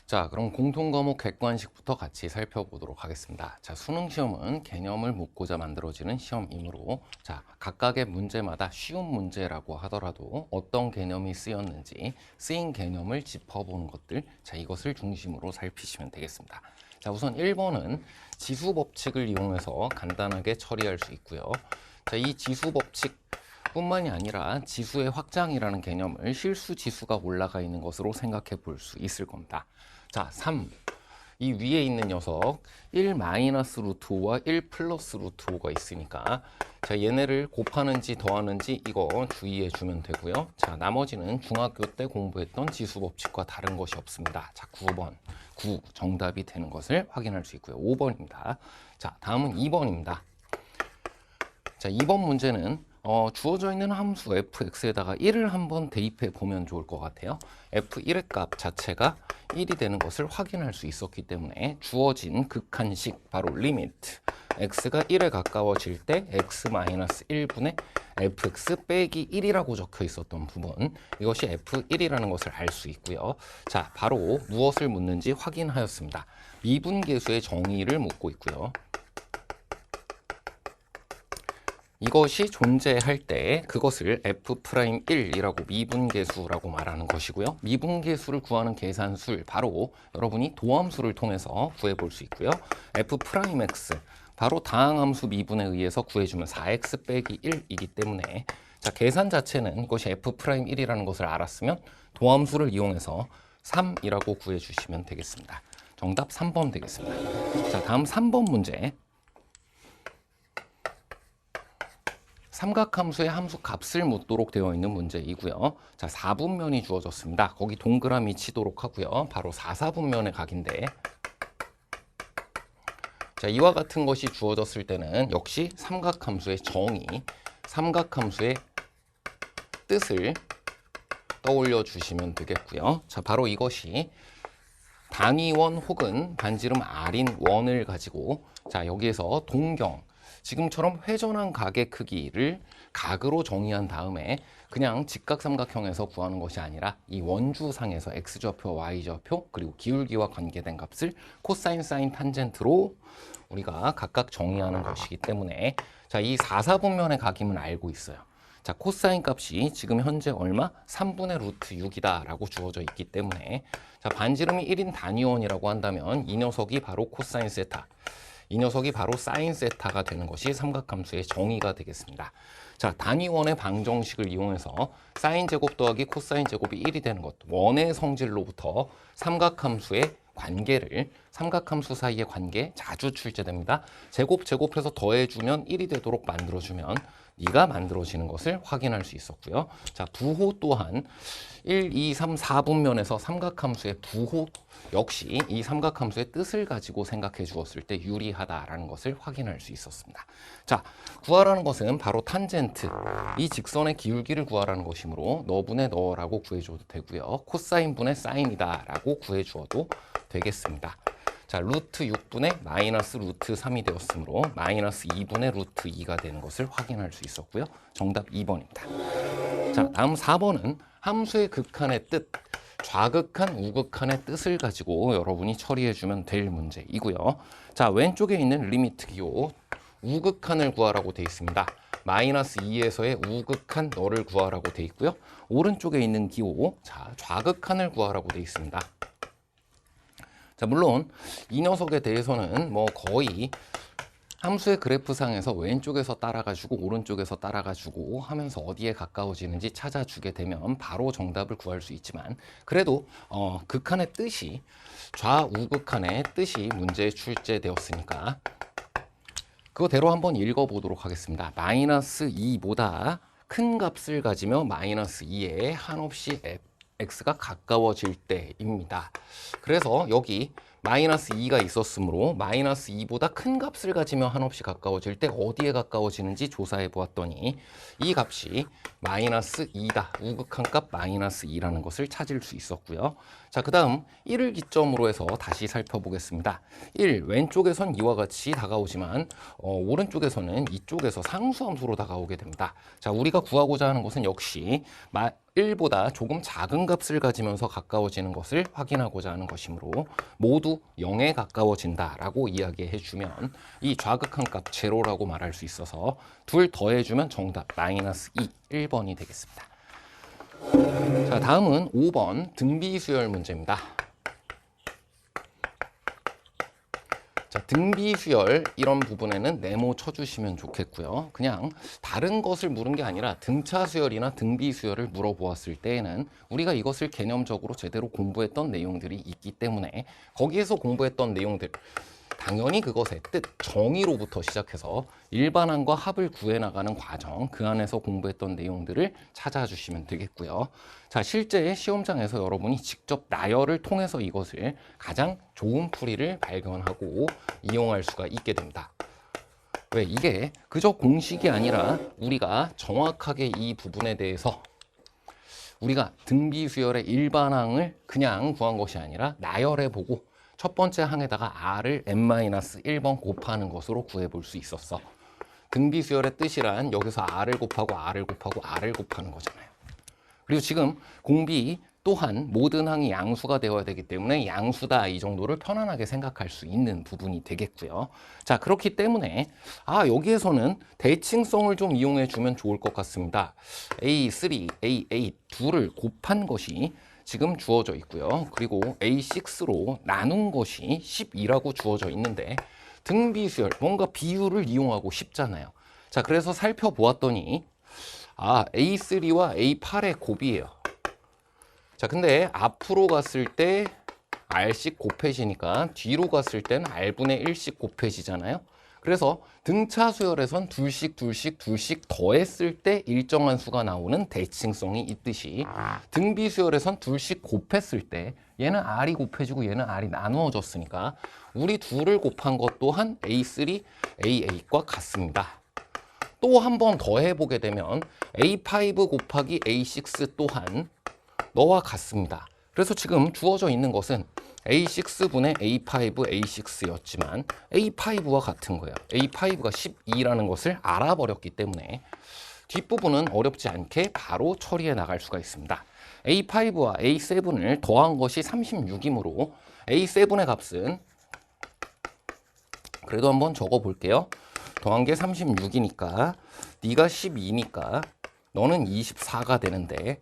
자, 그럼 공통과목 객관식부터 같이 살펴보도록 하겠습니다. 자, 수능 시험은 개념을 묻고자 만들어지는 시험이므로 자, 각각의 문제마다 쉬운 문제라고 하더라도 어떤 개념이 쓰였는지 쓰인 개념을 짚어보는 것들, 자, 이것을 중심으로 살피시면 되겠습니다. 자, 우선 1번은 지수 법칙을 이용해서 간단하게 처리할 수 있고요. 자, 이 지수 법칙 뿐만이 아니라 지수의 확장이라는 개념을 실수 지수가 올라가 있는 것으로 생각해 볼 수 있을 겁니다. 자, 3. 이 위에 있는 녀석 1 마이너스 루트 5와 1 플러스 루트 5가 있으니까 자, 얘네를 곱하는지 더하는지 이거 주의해 주면 되고요. 자, 나머지는 중학교 때 공부했던 지수 법칙과 다른 것이 없습니다. 자, 9번. 9 정답이 되는 것을 확인할 수 있고요. 5번입니다. 자, 다음은 2번입니다. 자, 2번 문제는 주어져 있는 함수 fx에다가 1을 한번 대입해 보면 좋을 것 같아요. f1의 값 자체가 1이 되는 것을 확인할 수 있었기 때문에 주어진 극한식 바로 리미트 x가 1에 가까워질 때 x-1분의 fx 빼기 1이라고 적혀 있었던 부분, 이것이 f1이라는 것을 알 수 있고요. 자, 바로 무엇을 묻는지 확인하였습니다. 미분계수의 정의를 묻고 있고요. 이것이 존재할 때 그것을 F'1이라고 미분계수라고 말하는 것이고요. 미분계수를 구하는 계산술, 바로 여러분이 도함수를 통해서 구해볼 수 있고요. F'X, 바로 다항함수 미분에 의해서 구해주면 4x 빼기 1이기 때문에 자, 계산 자체는 이것이 F'1이라는 것을 알았으면 도함수를 이용해서 3이라고 구해주시면 되겠습니다. 정답 3번 되겠습니다. 자, 다음 3번 문제. 삼각함수의 함수 값을 묻도록 되어 있는 문제이고요. 자, 4분면이 주어졌습니다. 거기 동그라미 치도록 하고요. 바로 4,4분면의 각인데 자, 이와 같은 것이 주어졌을 때는 역시 삼각함수의 정의, 삼각함수의 뜻을 떠올려 주시면 되겠고요. 자, 바로 이것이 단위원 혹은 반지름 R인 원을 가지고 자, 여기에서 동경, 지금처럼 회전한 각의 크기를 각으로 정의한 다음에 그냥 직각삼각형에서 구하는 것이 아니라 이 원주상에서 x좌표, y좌표 그리고 기울기와 관계된 값을 코사인, 사인, 탄젠트로 우리가 각각 정의하는 것이기 때문에 자, 이 4,4분면의 각임을 알고 있어요. 자, 코사인 값이 지금 현재 얼마? 3분의 루트 6이다 라고 주어져 있기 때문에 자, 반지름이 1인 단위원이라고 한다면 이 녀석이 바로 코사인 세타, 이 녀석이 바로 사인 세타가 되는 것이 삼각함수의 정의가 되겠습니다. 자, 단위원의 방정식을 이용해서 사인 제곱 더하기 코사인 제곱이 1이 되는 것, 원의 성질로부터 삼각함수의 관계를, 삼각함수 사이의 관계 자주 출제됩니다. 제곱해서 더해주면 1이 되도록 만들어주면 네가 만들어지는 것을 확인할 수 있었고요. 자, 부호 또한 1, 2, 3, 4분면에서 삼각함수의 부호 역시 이 삼각함수의 뜻을 가지고 생각해 주었을 때 유리하다라는 것을 확인할 수 있었습니다. 자, 구하라는 것은 바로 탄젠트, 이 직선의 기울기를 구하라는 것이므로 너분의 너라고 구해줘도 되고요. 코사인분의 사인이다라고 구해주어도 되겠습니다. 자, 루트 6분의 마이너스 루트 3이 되었으므로 마이너스 2분의 루트 2가 되는 것을 확인할 수 있었고요. 정답 2번입니다. 자, 다음 4번은 함수의 극한의 뜻, 좌극한, 우극한의 뜻을 가지고 여러분이 처리해주면 될 문제이고요. 자, 왼쪽에 있는 리미트 기호, 우극한을 구하라고 되어 있습니다. 마이너스 2에서의 우극한 너를 구하라고 되어 있고요. 오른쪽에 있는 기호, 자, 좌극한을 구하라고 되어 있습니다. 자, 물론 이 녀석에 대해서는 뭐 거의 함수의 그래프상에서 왼쪽에서 따라가지고 오른쪽에서 따라가지고 하면서 어디에 가까워지는지 찾아주게 되면 바로 정답을 구할 수 있지만 그래도 극한의 뜻이, 좌우극한의 뜻이 문제에 출제되었으니까 그거대로 한번 읽어보도록 하겠습니다. 마이너스 2보다 큰 값을 가지며 마이너스 2에 한없이 x가 가까워질 때입니다. 그래서 여기 마이너스 2가 있었으므로 마이너스 2보다 큰 값을 가지며 한없이 가까워질 때 어디에 가까워지는지 조사해 보았더니 이 값이 마이너스 2다. 우극한 값 마이너스 2라는 것을 찾을 수 있었고요. 자, 그 다음 1을 기점으로 해서 다시 살펴보겠습니다. 1, 왼쪽에선 이와 같이 다가오지만 오른쪽에서는 이쪽에서 상수함수로 다가오게 됩니다. 자, 우리가 구하고자 하는 것은 역시 1보다 조금 작은 값을 가지면서 가까워지는 것을 확인하고자 하는 것이므로 모두 0에 가까워진다라고 이야기해 주면 이 좌극한 값 제로라고 말할 수 있어서 둘 더해주면 정답 마이너스 2, 1번이 되겠습니다. 자, 다음은 5번 등비수열 문제입니다. 자, 등비수열 이런 부분에는 네모 쳐주시면 좋겠고요. 그냥 다른 것을 물은 게 아니라 등차수열이나 등비수열을 물어보았을 때에는 우리가 이것을 개념적으로 제대로 공부했던 내용들이 있기 때문에 거기에서 공부했던 내용들 당연히 그것의 뜻, 정의로부터 시작해서 일반항과 합을 구해나가는 과정, 그 안에서 공부했던 내용들을 찾아주시면 되겠고요. 자, 실제 시험장에서 여러분이 직접 나열을 통해서 이것을 가장 좋은 풀이를 발견하고 이용할 수가 있게 됩니다. 왜? 이게 그저 공식이 아니라 우리가 정확하게 이 부분에 대해서 우리가 등비수열의 일반항을 그냥 구한 것이 아니라 나열해보고 첫 번째 항에다가 r을 n-1번 곱하는 것으로 구해볼 수 있었어. 등비수열의 뜻이란 여기서 r을 곱하고 r을 곱하고 r을 곱하는 거잖아요. 그리고 지금 공비 또한 모든 항이 양수가 되어야 되기 때문에 양수다 이 정도를 편안하게 생각할 수 있는 부분이 되겠고요. 자, 그렇기 때문에 여기에서는 대칭성을 좀 이용해 주면 좋을 것 같습니다. A3, A8 둘을 곱한 것이 지금 주어져 있고요. 그리고 A6로 나눈 것이 12라고 주어져 있는데 등비수열, 뭔가 비율을 이용하고 싶잖아요. 자, 그래서 살펴보았더니 A3와 A8의 곱이에요. 자, 근데 앞으로 갔을 때 R씩 곱해지니까 뒤로 갔을 때는 R분의 1씩 곱해지잖아요. 그래서 등차 수열에선 둘씩 더했을 때 일정한 수가 나오는 대칭성이 있듯이 등비 수열에선 둘씩 곱했을 때 얘는 R이 곱해지고 얘는 R이 나누어졌으니까 우리 둘을 곱한 것 또한 A3, A8과 같습니다. 또 한 번 더 해보게 되면 A5 곱하기 A6 또한 너와 같습니다. 그래서 지금 주어져 있는 것은 A6분의 A5, A6였지만 A5와 같은 거예요. A5가 12라는 것을 알아버렸기 때문에 뒷부분은 어렵지 않게 바로 처리해 나갈 수가 있습니다. A5와 A7을 더한 것이 36이므로 A7의 값은 그래도 한번 적어 볼게요. 더한 게 36이니까 네가 12니까 너는 24가 되는데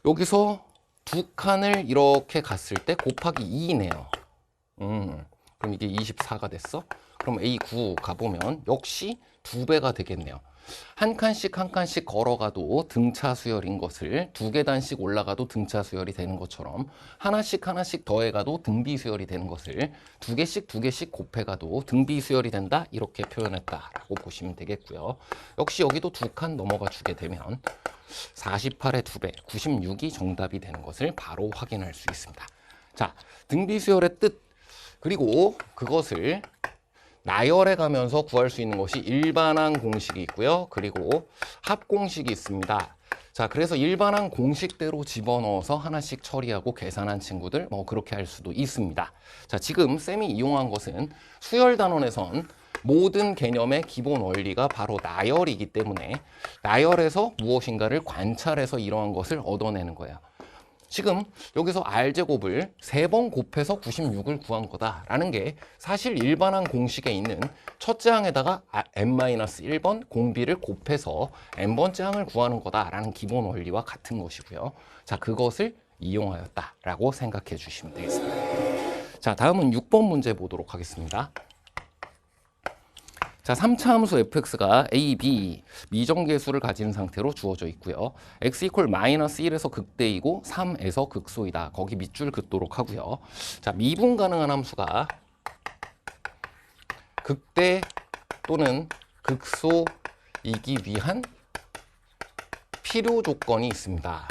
여기서 두 칸을 이렇게 갔을 때 곱하기 2네요. 그럼 이게 24가 됐어? 그럼 A9 가보면 역시 2배가 되겠네요. 한 칸씩 걸어가도 등차 수열인 것을 2계단씩 올라가도 등차 수열이 되는 것처럼 하나씩 더해가도 등비 수열이 되는 것을 2개씩 곱해가도 등비 수열이 된다 이렇게 표현했다라고 보시면 되겠고요. 역시 여기도 두 칸 넘어가 주게 되면 48의 2배, 96이 정답이 되는 것을 바로 확인할 수 있습니다. 자, 등비수열의 뜻, 그리고 그것을 나열해 가면서 구할 수 있는 것이 일반항 공식이 있고요. 그리고 합공식이 있습니다. 자, 그래서 일반항 공식대로 집어넣어서 하나씩 처리하고 계산한 친구들 그렇게 할 수도 있습니다. 자, 지금 쌤이 이용한 것은 수열단원에선 모든 개념의 기본 원리가 바로 나열이기 때문에 나열에서 무엇인가를 관찰해서 이러한 것을 얻어내는 거예요. 지금 여기서 R제곱을 3번 곱해서 96을 구한 거다라는 게 사실 일반항 공식에 있는 첫째 항에다가 n-1번 공비를 곱해서 n번째 항을 구하는 거다라는 기본 원리와 같은 것이고요. 자, 그것을 이용하였다라고 생각해 주시면 되겠습니다. 자, 다음은 6번 문제 보도록 하겠습니다. 자, 3차 함수 fx가 a, b 미정계수를 가진 상태로 주어져 있고요. x 이퀄 마이너스 1에서 극대이고 3에서 극소이다. 거기 밑줄 긋도록 하고요. 자, 미분 가능한 함수가 극대 또는 극소이기 위한 필요 조건이 있습니다.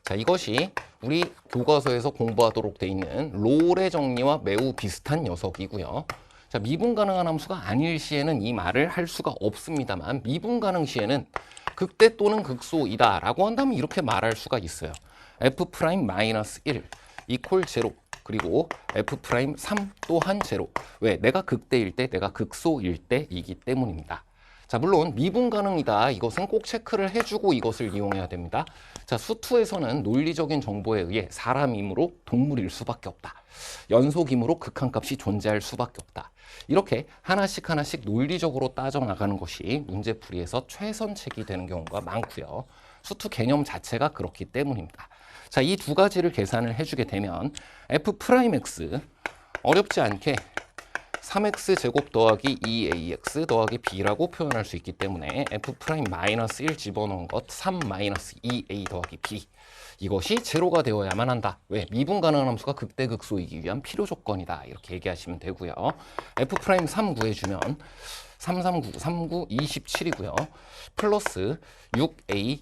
자, 이것이 우리 교과서에서 공부하도록 돼 있는 롤의 정리와 매우 비슷한 녀석이고요. 자, 미분 가능한 함수가 아닐 시에는 이 말을 할 수가 없습니다만 미분 가능 시에는 극대 또는 극소이다 라고 한다면 이렇게 말할 수가 있어요. f'-1 이퀄 제로 그리고 f'3 또한 제로. 왜? 내가 극대일 때 내가 극소일 때이기 때문입니다. 자, 물론 미분 가능이다. 이것은 꼭 체크를 해주고 이것을 이용해야 됩니다. 자, 수투에서는 논리적인 정보에 의해 사람이므로 동물일 수밖에 없다. 연속이므로 극한값이 존재할 수밖에 없다. 이렇게 하나씩 하나씩 논리적으로 따져나가는 것이 문제풀이에서 최선책이 되는 경우가 많고요. 수투 개념 자체가 그렇기 때문입니다. 자, 이 두 가지를 계산을 해주게 되면 f'x 어렵지 않게 3x 제곱 더하기 2ax 더하기 b라고 표현할 수 있기 때문에 f'-1 집어넣은 것 3-2a 더하기 b 이것이 제로가 되어야만 한다. 왜? 미분 가능한 함수가 극대극소이기 위한 필요 조건이다. 이렇게 얘기하시면 되고요. f'3 구해주면 3, 3, 9, 3, 9, 27이고요. 플러스 6a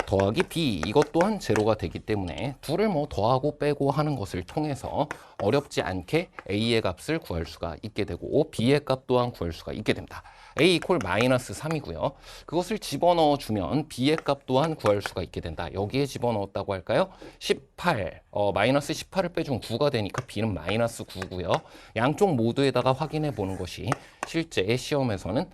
더하기 b 이것 또한 제로가 되기 때문에 둘을 뭐 더하고 빼고 하는 것을 통해서 어렵지 않게 a의 값을 구할 수가 있게 되고 b의 값 또한 구할 수가 있게 됩니다. a 이퀄 마이너스 3이고요. 그것을 집어넣어 주면 b의 값 또한 구할 수가 있게 된다. 여기에 집어넣었다고 할까요? 18, 마이너스 18을 빼주면 9가 되니까 b는 마이너스 9고요. 양쪽 모두에다가 확인해 보는 것이 실제 시험에서는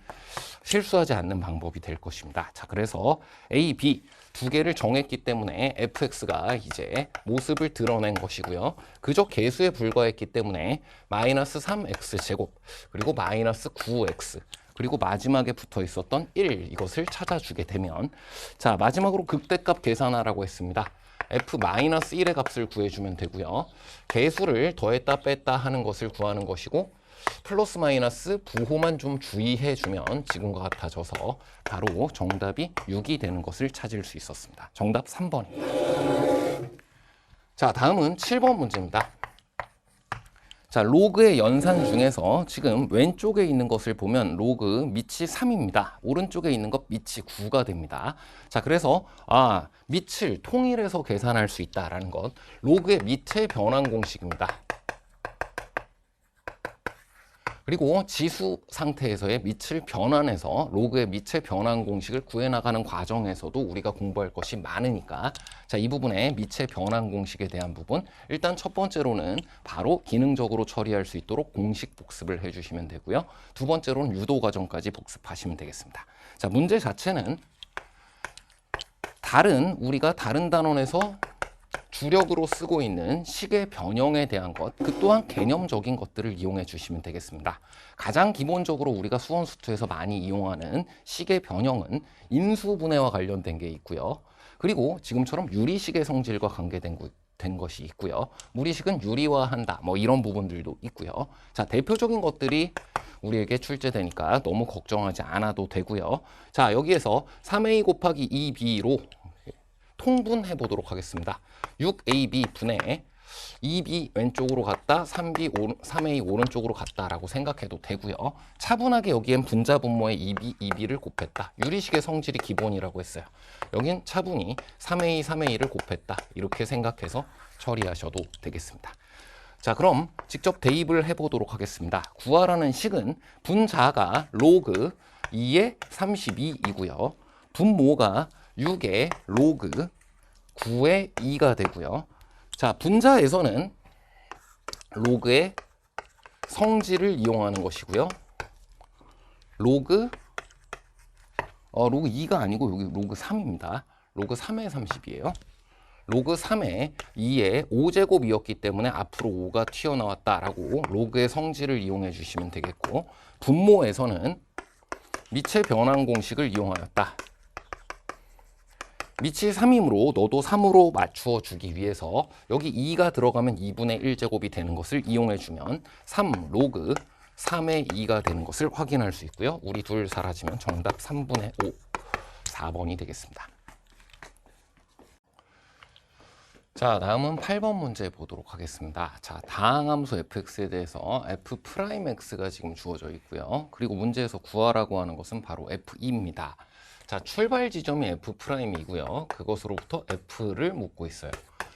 실수하지 않는 방법이 될 것입니다. 자, 그래서 a, b 두 개를 정했기 때문에 fx가 이제 모습을 드러낸 것이고요. 그저 계수에 불과했기 때문에 마이너스 3x 제곱 그리고 마이너스 9x 그리고 마지막에 붙어 있었던 1 이것을 찾아주게 되면 자, 마지막으로 극대값 계산하라고 했습니다. f-1의 값을 구해주면 되고요. 계수를 더했다 뺐다 하는 것을 구하는 것이고 플러스 마이너스 부호만 좀 주의해 주면 지금과 같아져서 바로 정답이 6이 되는 것을 찾을 수 있었습니다. 정답 3번입니다. 자, 다음은 7번 문제입니다. 자, 로그의 연산 중에서 지금 왼쪽에 있는 것을 보면 로그 밑이 3입니다. 오른쪽에 있는 것 밑이 9가 됩니다. 자, 그래서 밑을 통일해서 계산할 수 있다라는 것, 로그의 밑의 변환 공식입니다. 그리고 지수 상태에서의 밑을 변환해서 로그의 밑의 변환 공식을 구해나가는 과정에서도 우리가 공부할 것이 많으니까 자, 이 부분에 밑의 변환 공식에 대한 부분 일단 첫 번째로는 바로 기능적으로 처리할 수 있도록 공식 복습을 해주시면 되고요. 두 번째로는 유도 과정까지 복습하시면 되겠습니다. 자, 문제 자체는 우리가 다른 단원에서 주력으로 쓰고 있는 식의 변형에 대한 것, 그 또한 개념적인 것들을 이용해 주시면 되겠습니다. 가장 기본적으로 우리가 수원수투에서 많이 이용하는 식의 변형은 인수분해와 관련된 게 있고요. 그리고 지금처럼 유리식의 성질과 관계된 것이 있고요. 무리식은 유리화한다, 뭐 이런 부분들도 있고요. 자, 대표적인 것들이 우리에게 출제되니까 너무 걱정하지 않아도 되고요. 자, 여기에서 3a 곱하기 2b로 통분해 보도록 하겠습니다. 6ab 분의 2b 왼쪽으로 갔다 3a 오른쪽으로 갔다라고 생각해도 되고요. 차분하게 여기엔 분자 분모에 2b를 곱했다. 유리식의 성질이 기본이라고 했어요. 여긴 차분히 3a를 곱했다. 이렇게 생각해서 처리하셔도 되겠습니다. 자, 그럼 직접 대입을 해보도록 하겠습니다. 구하라는 식은 분자가 로그 2의 32이고요. 분모가 6의 로그 9의 2가 되고요. 자, 분자에서는 로그의 성질을 이용하는 것이고요. 로그 2가 아니고 여기 로그 3입니다. 로그 3의 30이에요. 로그 3의 2의 5제곱이었기 때문에 앞으로 5가 튀어나왔다라고 로그의 성질을 이용해 주시면 되겠고, 분모에서는 밑의 변환 공식을 이용하였다. 밑이 3이므로 너도 3으로 맞추어 주기 위해서 여기 2가 들어가면 2분의 1제곱이 되는 것을 이용해 주면 3 로그 3의 2가 되는 것을 확인할 수 있고요. 우리 둘 사라지면 정답 3분의 5, 4번이 되겠습니다. 자, 다음은 8번 문제 보도록 하겠습니다. 자, 다항함수 fx에 대해서 f'x가 지금 주어져 있고요. 그리고 문제에서 구하라고 하는 것은 바로 f'입니다. 자, 출발 지점이 f'이고요. 그것으로부터 f를 묻고 있어요.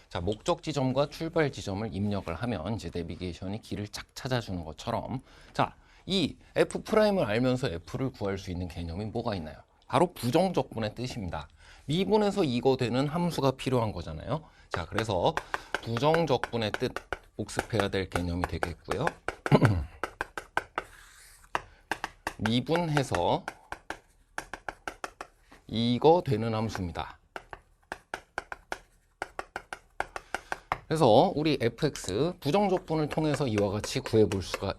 자, 목적 지점과 출발 지점을 입력을 하면 이제 내비게이션이 길을 쫙 찾아주는 것처럼, 자, 이 f'을 알면서 f를 구할 수 있는 개념이 뭐가 있나요? 바로 부정적분의 뜻입니다. 미분에서 이거 되는 함수가 필요한 거잖아요. 자, 그래서 부정적분의 뜻 복습해야 될 개념이 되겠고요. 미분해서 이거 되는 함수입니다. 그래서 우리 fx 부정적분을 통해서 이와 같이 구해볼 수가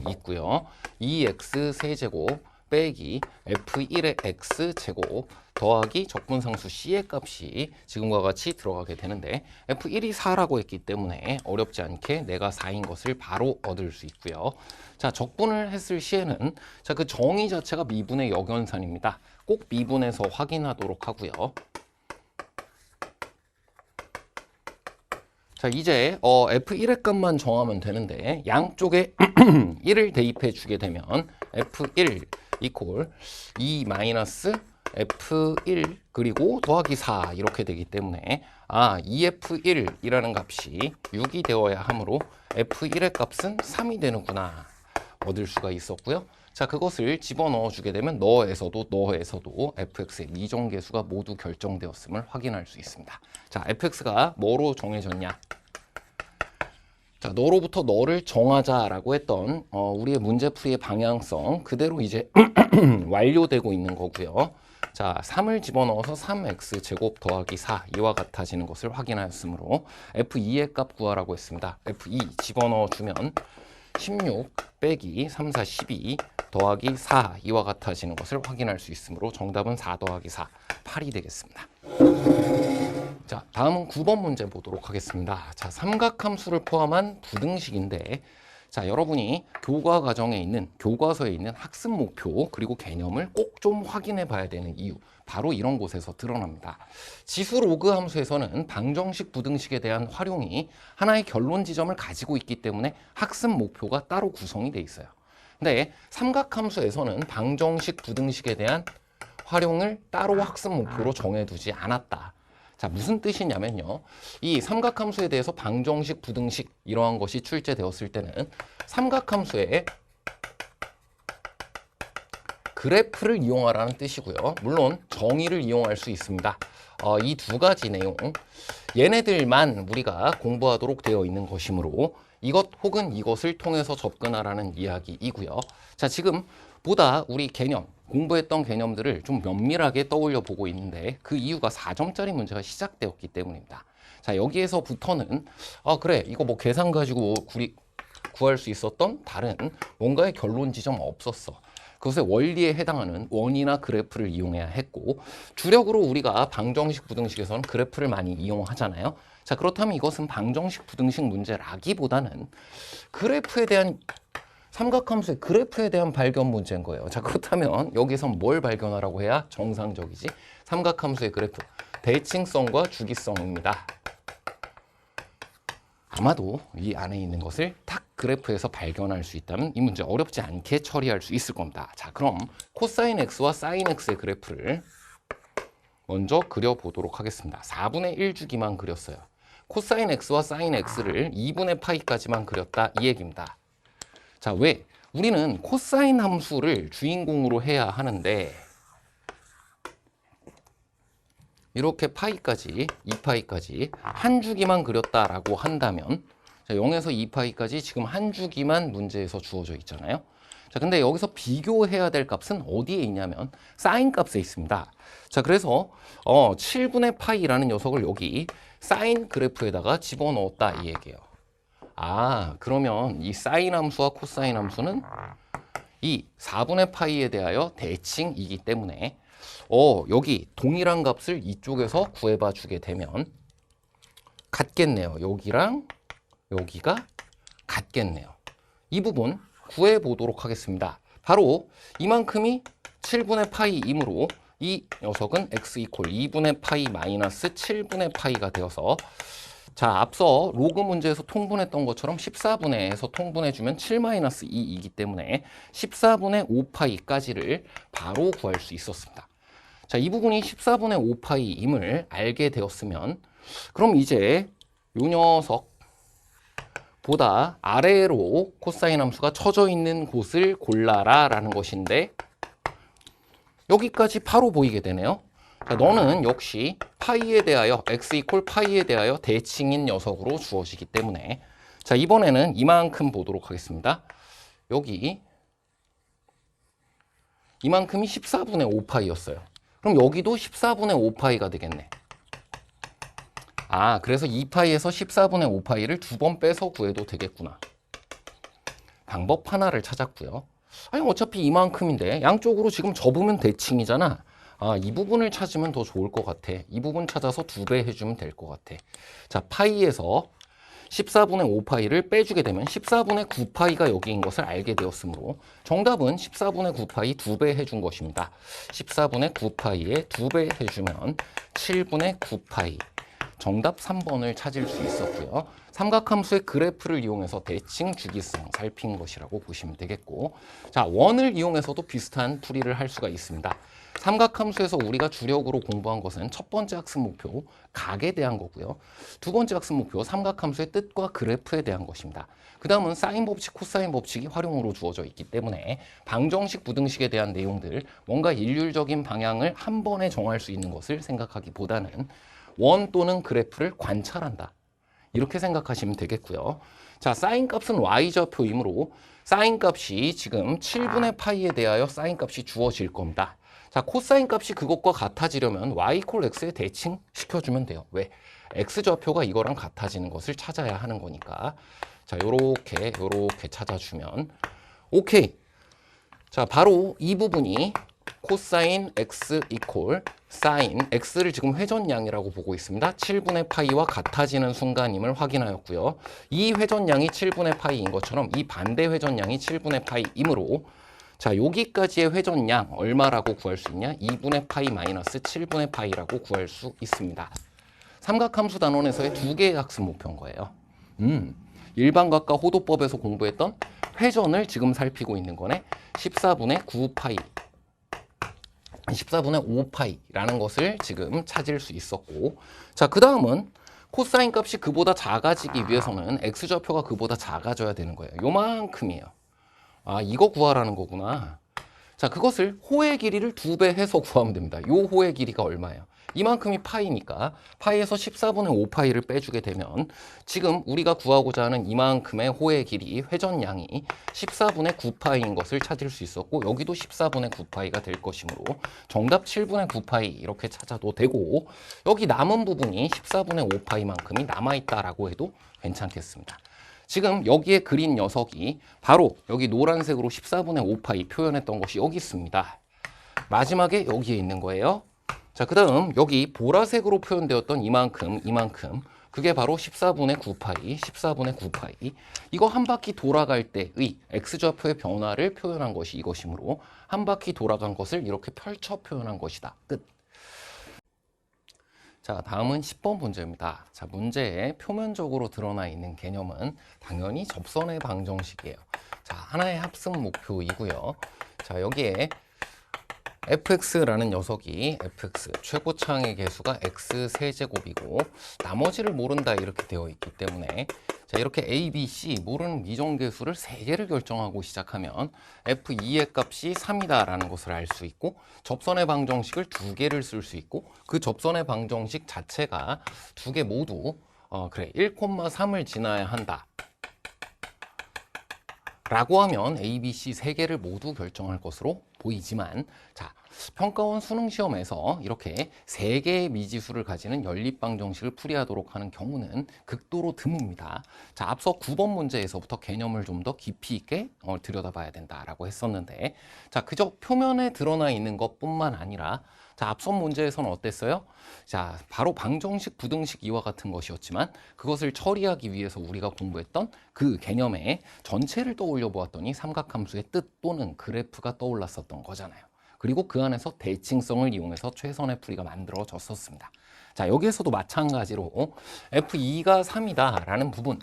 있고요. 2x 세제곱 빼기 f1의 x제곱 더하기 적분상수 c의 값이 지금과 같이 들어가게 되는데 f1이 4라고 했기 때문에 어렵지 않게 내가 4인 것을 바로 얻을 수 있고요. 자, 적분을 했을 시에는 자, 그 정의 자체가 미분의 역연산입니다. 꼭 미분해서 확인하도록 하고요. 자, 이제 f1의 값만 정하면 되는데 양쪽에 1을 대입해 주게 되면 f1 이퀄 2 마이너스 f1 그리고 더하기 4 이렇게 되기 때문에 2f1이라는 값이 6이 되어야 하므로 f1의 값은 3이 되는구나 얻을 수가 있었고요. 자, 그것을 집어넣어 주게 되면 너에서도 fx의 미정계수가 모두 결정되었음을 확인할 수 있습니다. 자, fx가 뭐로 정해졌냐? 자, 너로부터 너를 정하자라고 했던 우리의 문제풀이의 방향성 그대로 이제 완료되고 있는 거고요. 자, 3을 집어넣어서 3x 제곱 더하기 4 이와 같아지는 것을 확인하였으므로 f2의 값 구하라고 했습니다. f2 집어넣어 주면 16 빼기 3, 4, 12 더하기 4 이와 같아지는 것을 확인할 수 있으므로 정답은 4 더하기 4, 8이 되겠습니다. 자, 다음은 9번 문제 보도록 하겠습니다. 자, 삼각함수를 포함한 부등식인데 자, 여러분이 교과 과정에 있는 교과서에 있는 학습 목표 그리고 개념을 꼭 좀 확인해 봐야 되는 이유 바로 이런 곳에서 드러납니다. 지수 로그 함수에서는 방정식 부등식에 대한 활용이 하나의 결론 지점을 가지고 있기 때문에 학습 목표가 따로 구성이 돼 있어요. 근데 삼각함수에서는 방정식 부등식에 대한 활용을 따로 학습 목표로 정해두지 않았다. 자, 무슨 뜻이냐면요. 이 삼각함수에 대해서 방정식, 부등식 이러한 것이 출제되었을 때는 삼각함수의 그래프를 이용하라는 뜻이고요. 물론 정의를 이용할 수 있습니다. 이 두 가지 내용 얘네들만 우리가 공부하도록 되어 있는 것이므로 이것 혹은 이것을 통해서 접근하라는 이야기이고요. 자, 지금 보다 우리 개념 공부했던 개념들을 좀 면밀하게 떠올려 보고 있는데 그 이유가 4점짜리 문제가 시작되었기 때문입니다. 자, 여기에서부터는 그래 이거 뭐 계산 가지고 구할 수 있었던 다른 뭔가의 결론 지점 없었어. 그것의 원리에 해당하는 원이나 그래프를 이용해야 했고 주력으로 우리가 방정식 부등식에서는 그래프를 많이 이용하잖아요. 자, 그렇다면 이것은 방정식 부등식 문제라기보다는 그래프에 대한 삼각함수의 그래프에 대한 발견 문제인 거예요. 자, 그렇다면 여기서 뭘 발견하라고 해야 정상적이지? 삼각함수의 그래프, 대칭성과 주기성입니다. 아마도 이 안에 있는 것을 탁 그래프에서 발견할 수 있다면 이 문제 어렵지 않게 처리할 수 있을 겁니다. 자, 그럼 코사인 x와 사인 x의 그래프를 먼저 그려보도록 하겠습니다. 4분의 1주기만 그렸어요. 코사인 x와 사인 x를 2분의 파이까지만 그렸다 이 얘기입니다. 자, 왜? 우리는 코사인 함수를 주인공으로 해야 하는데 이렇게 파이까지, 2파이까지 한 주기만 그렸다라고 한다면 자, 0에서 2파이까지 지금 한 주기만 문제에서 주어져 있잖아요. 자, 근데 여기서 비교해야 될 값은 어디에 있냐면 사인 값에 있습니다. 자, 그래서 7분의 파이라는 녀석을 여기 사인 그래프에다가 집어넣었다 이 얘기예요. 그러면 이 사인 함수와 코사인 함수는 이 4분의 파이에 대하여 대칭이기 때문에 여기 동일한 값을 이쪽에서 구해봐 주게 되면 같겠네요. 여기랑 여기가 같겠네요. 이 부분 구해보도록 하겠습니다. 바로 이만큼이 7분의 파이이므로 이 녀석은 x 이퀄 2분의 파이 마이너스 7분의 파이가 되어서 자, 앞서 로그 문제에서 통분했던 것처럼 14분의에서 통분해주면 7-2이기 때문에 14분의 5파이까지를 바로 구할 수 있었습니다. 자, 이 부분이 14분의 5파이임을 알게 되었으면 그럼 이제 이 녀석보다 아래로 코사인 함수가 쳐져 있는 곳을 골라라 라는 것인데 여기까지 바로 보이게 되네요. 자, 너는 역시 파이에 대하여 x 이퀄 파이에 대하여 대칭인 녀석으로 주어지기 때문에 자, 이번에는 이만큼 보도록 하겠습니다. 여기 이만큼이 14분의 5파이였어요. 그럼 여기도 14분의 5파이가 되겠네. 아, 그래서 2파이에서 14분의 5파이를 두 번 빼서 구해도 되겠구나. 방법 하나를 찾았고요. 아니 어차피 이만큼인데 양쪽으로 지금 접으면 대칭이잖아. 아, 이 부분을 찾으면 더 좋을 것 같아. 이 부분 찾아서 2배 해주면 될 것 같아. 자, 파이에서 14분의 5파이를 빼주게 되면 14분의 9파이가 여기인 것을 알게 되었으므로 정답은 14분의 9파이 2배 해준 것입니다. 14분의 9파이에 2배 해주면 7분의 9파이. 정답 3번을 찾을 수 있었고요. 삼각함수의 그래프를 이용해서 대칭 주기성 살핀 것이라고 보시면 되겠고, 자, 원을 이용해서도 비슷한 풀이를 할 수가 있습니다. 삼각함수에서 우리가 주력으로 공부한 것은 첫 번째 학습 목표 각에 대한 거고요. 두 번째 학습 목표 삼각함수의 뜻과 그래프에 대한 것입니다. 그 다음은 사인 법칙, 코사인 법칙이 활용으로 주어져 있기 때문에 방정식, 부등식에 대한 내용들, 뭔가 일률적인 방향을 한 번에 정할 수 있는 것을 생각하기보다는 원 또는 그래프를 관찰한다. 이렇게 생각하시면 되겠고요. 자, 사인 값은 y좌표이므로 사인 값이 지금 7분의 파이에 대하여 사인 값이 주어질 겁니다. 자, 코사인 값이 그것과 같아지려면 y 콜 x에 대칭 시켜주면 돼요. 왜? x좌표가 이거랑 같아지는 것을 찾아야 하는 거니까. 자, 요렇게 찾아주면 오케이. 자, 바로 이 부분이 코사인 x 이퀄 사인 x를 지금 회전량이라고 보고 있습니다. 7분의 파이와 같아지는 순간임을 확인하였고요. 이 회전량이 7분의 파이인 것처럼 이 반대 회전량이 7분의 파이이므로 자, 여기까지의 회전량 얼마라고 구할 수 있냐? 2분의 파이 마이너스 7분의 파이라고 구할 수 있습니다. 삼각함수 단원에서의 두 개의 학습 목표인 거예요. 일반각과 호도법에서 공부했던 회전을 지금 살피고 있는 거네. 14분의 9파이 14분의 5파이라는 것을 지금 찾을 수 있었고, 자, 그 다음은 코사인 값이 그보다 작아지기 위해서는 x좌표가 그보다 작아져야 되는 거예요. 요만큼이에요. 아, 이거 구하라는 거구나. 자, 그것을 호의 길이를 2배 해서 구하면 됩니다. 요 호의 길이가 얼마예요? 이만큼이 파이니까 파이에서 14분의 5파이를 빼주게 되면 지금 우리가 구하고자 하는 이만큼의 호의 길이 회전량이 14분의 9파이인 것을 찾을 수 있었고, 여기도 14분의 9파이가 될 것이므로 정답 7분의 9파이 이렇게 찾아도 되고, 여기 남은 부분이 14분의 5파이만큼이 남아있다라고 해도 괜찮겠습니다. 지금 여기에 그린 녀석이 바로 여기 노란색으로 14분의 5파이 표현했던 것이 여기 있습니다. 마지막에 여기에 있는 거예요. 자, 그 다음 여기 보라색으로 표현되었던 이만큼 그게 바로 14분의 9파이 14분의 9파이. 이거 한 바퀴 돌아갈 때의 x좌표의 변화를 표현한 것이 이것이므로 한 바퀴 돌아간 것을 이렇게 펼쳐 표현한 것이다. 끝. 자, 다음은 10번 문제입니다. 자, 문제에 표면적으로 드러나 있는 개념은 당연히 접선의 방정식이에요. 자, 하나의 합승 목표이고요. 자, 여기에 fx라는 녀석이 fx 최고차항의 개수가 x 세제곱이고 나머지를 모른다 이렇게 되어 있기 때문에 자, 이렇게 a, b, c 모르는 미정계수를 3개를 결정하고 시작하면 f2의 값이 3이다 라는 것을 알 수 있고, 접선의 방정식을 2개를 쓸 수 있고, 그 접선의 방정식 자체가 2개 모두 그래 1,3을 지나야 한다 라고 하면 A, B, C 3개를 모두 결정할 것으로 보이지만, 자, 평가원 수능시험에서 이렇게 3개의 미지수를 가지는 연립방정식을 풀이하도록 하는 경우는 극도로 드뭅니다. 자, 앞서 9번 문제에서부터 개념을 좀 더 깊이 있게 들여다봐야 된다라고 했었는데, 자, 그저 표면에 드러나 있는 것뿐만 아니라 자, 앞선 문제에서는 어땠어요? 자, 바로 방정식, 부등식 이와 같은 것이었지만 그것을 처리하기 위해서 우리가 공부했던 그 개념의 전체를 떠올려 보았더니 삼각함수의 뜻 또는 그래프가 떠올랐었던 거잖아요. 그리고 그 안에서 대칭성을 이용해서 최선의 풀이가 만들어졌었습니다. 자, 여기에서도 마찬가지로 F2가 3이다 라는 부분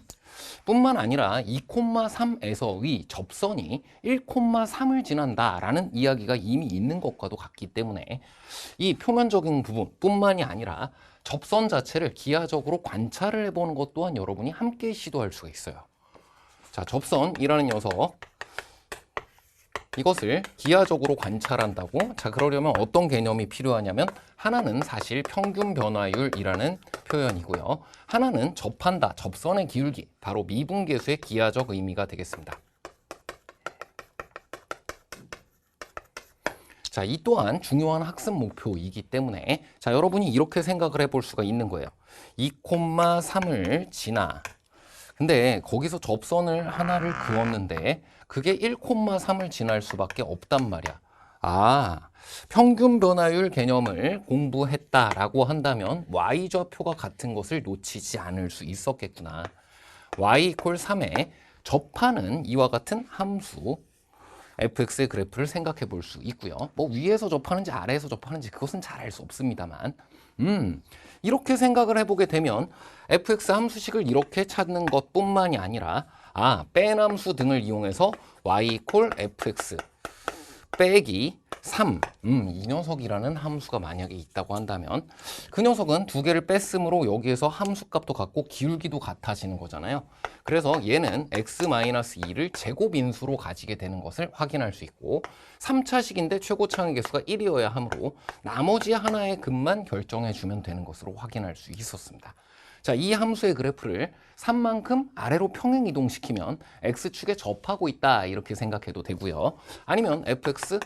뿐만 아니라 2,3에서의 접선이 1,3을 지난다 라는 이야기가 이미 있는 것과도 같기 때문에 이 표면적인 부분 뿐만이 아니라 접선 자체를 기하적으로 관찰을 해보는 것 또한 여러분이 함께 시도할 수가 있어요. 자, 접선이라는 녀석 이것을 기하적으로 관찰한다고? 자, 그러려면 어떤 개념이 필요하냐면 하나는 사실 평균 변화율이라는 표현이고요. 하나는 접한다, 접선의 기울기, 바로 미분계수의 기하적 의미가 되겠습니다. 자, 이 또한 중요한 학습 목표이기 때문에 자, 여러분이 이렇게 생각을 해볼 수가 있는 거예요. 2,3을 지나. 근데 거기서 접선을 하나를 그었는데 그게 1,3을 지날 수밖에 없단 말이야. 아, 평균 변화율 개념을 공부했다라고 한다면 y좌표가 같은 것을 놓치지 않을 수 있었겠구나. y = 3에 접하는 이와 같은 함수 fx의 그래프를 생각해 볼 수 있고요. 뭐 위에서 접하는지 아래에서 접하는지 그것은 잘 알 수 없습니다만 이렇게 생각을 해보게 되면 fx 함수식을 이렇게 찾는 것뿐만이 아니라 뺀 함수 등을 이용해서 y = fx 빼기 3, 이 녀석이라는 함수가 만약에 있다고 한다면 그 녀석은 두 개를 뺐으므로 여기에서 함수값도 같고 기울기도 같아지는 거잖아요. 그래서 얘는 x-2를 제곱인수로 가지게 되는 것을 확인할 수 있고 3차식인데 최고차항의 개수가 1이어야 하므로 나머지 하나의 값만 결정해 주면 되는 것으로 확인할 수 있었습니다. 자, 이 함수의 그래프를 3만큼 아래로 평행 이동시키면 x축에 접하고 있다 이렇게 생각해도 되고요. 아니면 fx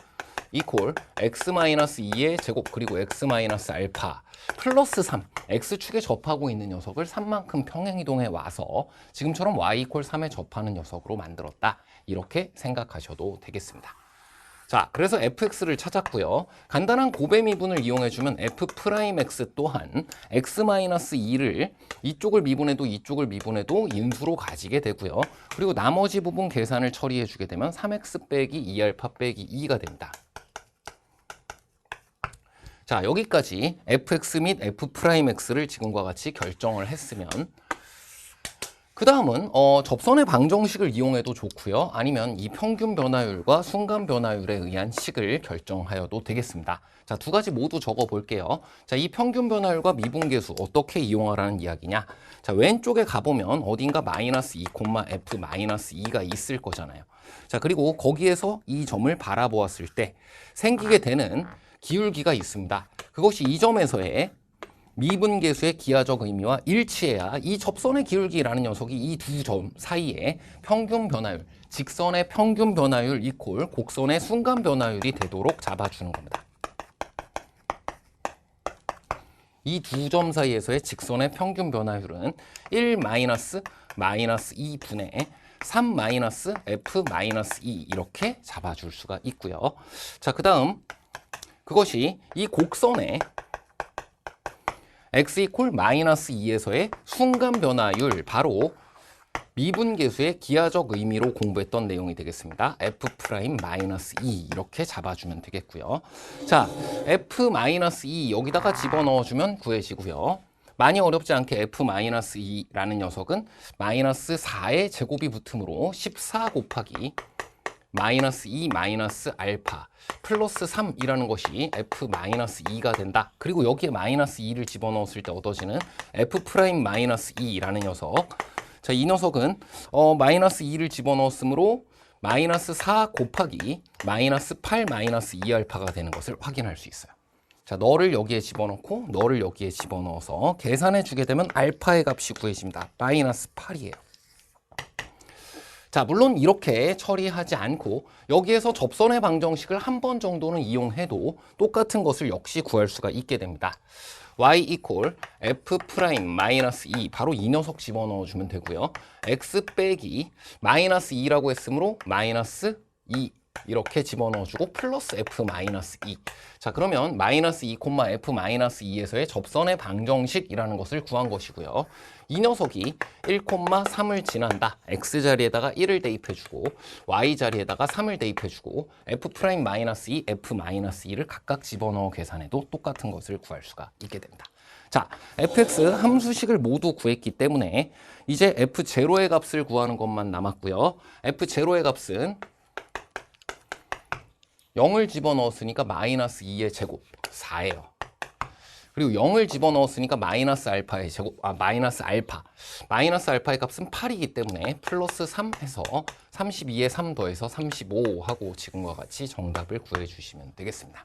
= x-2의 제곱 그리고 x-알파 플러스 3 x축에 접하고 있는 녀석을 3만큼 평행 이동해 와서 지금처럼 y = 3에 접하는 녀석으로 만들었다 이렇게 생각하셔도 되겠습니다. 자, 그래서 fx를 찾았고요. 간단한 곱의 미분을 이용해주면 f'x 또한 x-2를 이쪽을 미분해도 이쪽을 미분해도 인수로 가지게 되고요. 그리고 나머지 부분 계산을 처리해주게 되면 3x 빼기 2알파 빼기 2가 된다. 자, 여기까지 fx 및 f'x를 지금과 같이 결정을 했으면 그 다음은 접선의 방정식을 이용해도 좋고요. 아니면 이 평균 변화율과 순간 변화율에 의한 식을 결정하여도 되겠습니다. 자, 두 가지 모두 적어 볼게요. 자, 이 평균 변화율과 미분계수 어떻게 이용하라는 이야기냐. 자, 왼쪽에 가보면 어딘가 -2, f-2가 있을 거잖아요. 자, 그리고 거기에서 이 점을 바라보았을 때 생기게 되는 기울기가 있습니다. 그것이 이 점에서의 미분계수의 기하적 의미와 일치해야 이 접선의 기울기라는 녀석이 이 두 점 사이에 평균 변화율, 직선의 평균 변화율 이퀄 곡선의 순간 변화율이 되도록 잡아주는 겁니다. 이 두 점 사이에서의 직선의 평균 변화율은 1-2분의 3-f-2 이렇게 잡아줄 수가 있고요. 자, 그 다음 그것이 이 곡선의 x = -2에서의 순간 변화율, 바로 미분계수의 기하적 의미로 공부했던 내용이 되겠습니다. f'-2 이렇게 잡아주면 되겠고요. 자, f-2 여기다가 집어넣어주면 구해지고요. 많이 어렵지 않게 f-2라는 녀석은 -4의 제곱이 붙으므로 14 곱하기 -2 알파 플러스 3이라는 것이 f-2가 된다. 그리고 여기에 -2를 집어넣었을 때 얻어지는 f'-2라는 녀석. 자, 이 녀석은 -2를 집어넣었으므로 -4 곱하기 -8 2알파가 되는 것을 확인할 수 있어요. 자, 너를 여기에 집어넣고 너를 여기에 집어넣어서 계산해 주게 되면 알파의 값이 구해집니다. -8이에요. 자, 물론 이렇게 처리하지 않고 여기에서 접선의 방정식을 한 번 정도는 이용해도 똑같은 것을 역시 구할 수가 있게 됩니다. y = f'-2 바로 이 녀석 집어넣어주면 되고요. x 빼기 -2라고 했으므로 -2 이렇게 집어넣어주고 플러스 f-2. 자, 그러면 -2, f-2에서의 접선의 방정식이라는 것을 구한 것이고요. 이 녀석이 1,3을 지난다. x자리에다가 1을 대입해주고 y자리에다가 3을 대입해주고 f'-2, f-2를 각각 집어넣어 계산해도 똑같은 것을 구할 수가 있게 됩니다. 자, fx 함수식을 모두 구했기 때문에 이제 f0의 값을 구하는 것만 남았고요. f0의 값은 0을 집어넣었으니까 -2의 제곱 4예요. 그리고 0을 집어넣었으니까 -알파의 제곱, -알파의 값은 8이기 때문에 플러스 3 해서 32에 3 더해서 35 하고 지금과 같이 정답을 구해주시면 되겠습니다.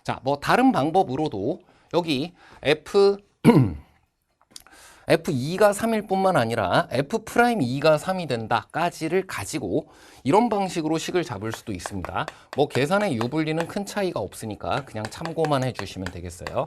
자, 뭐 다른 방법으로도 여기 F2가 3일 뿐만 아니라 F'2가 3이 된다까지를 가지고 이런 방식으로 식을 잡을 수도 있습니다. 뭐 계산의 유불리는 큰 차이가 없으니까 그냥 참고만 해주시면 되겠어요.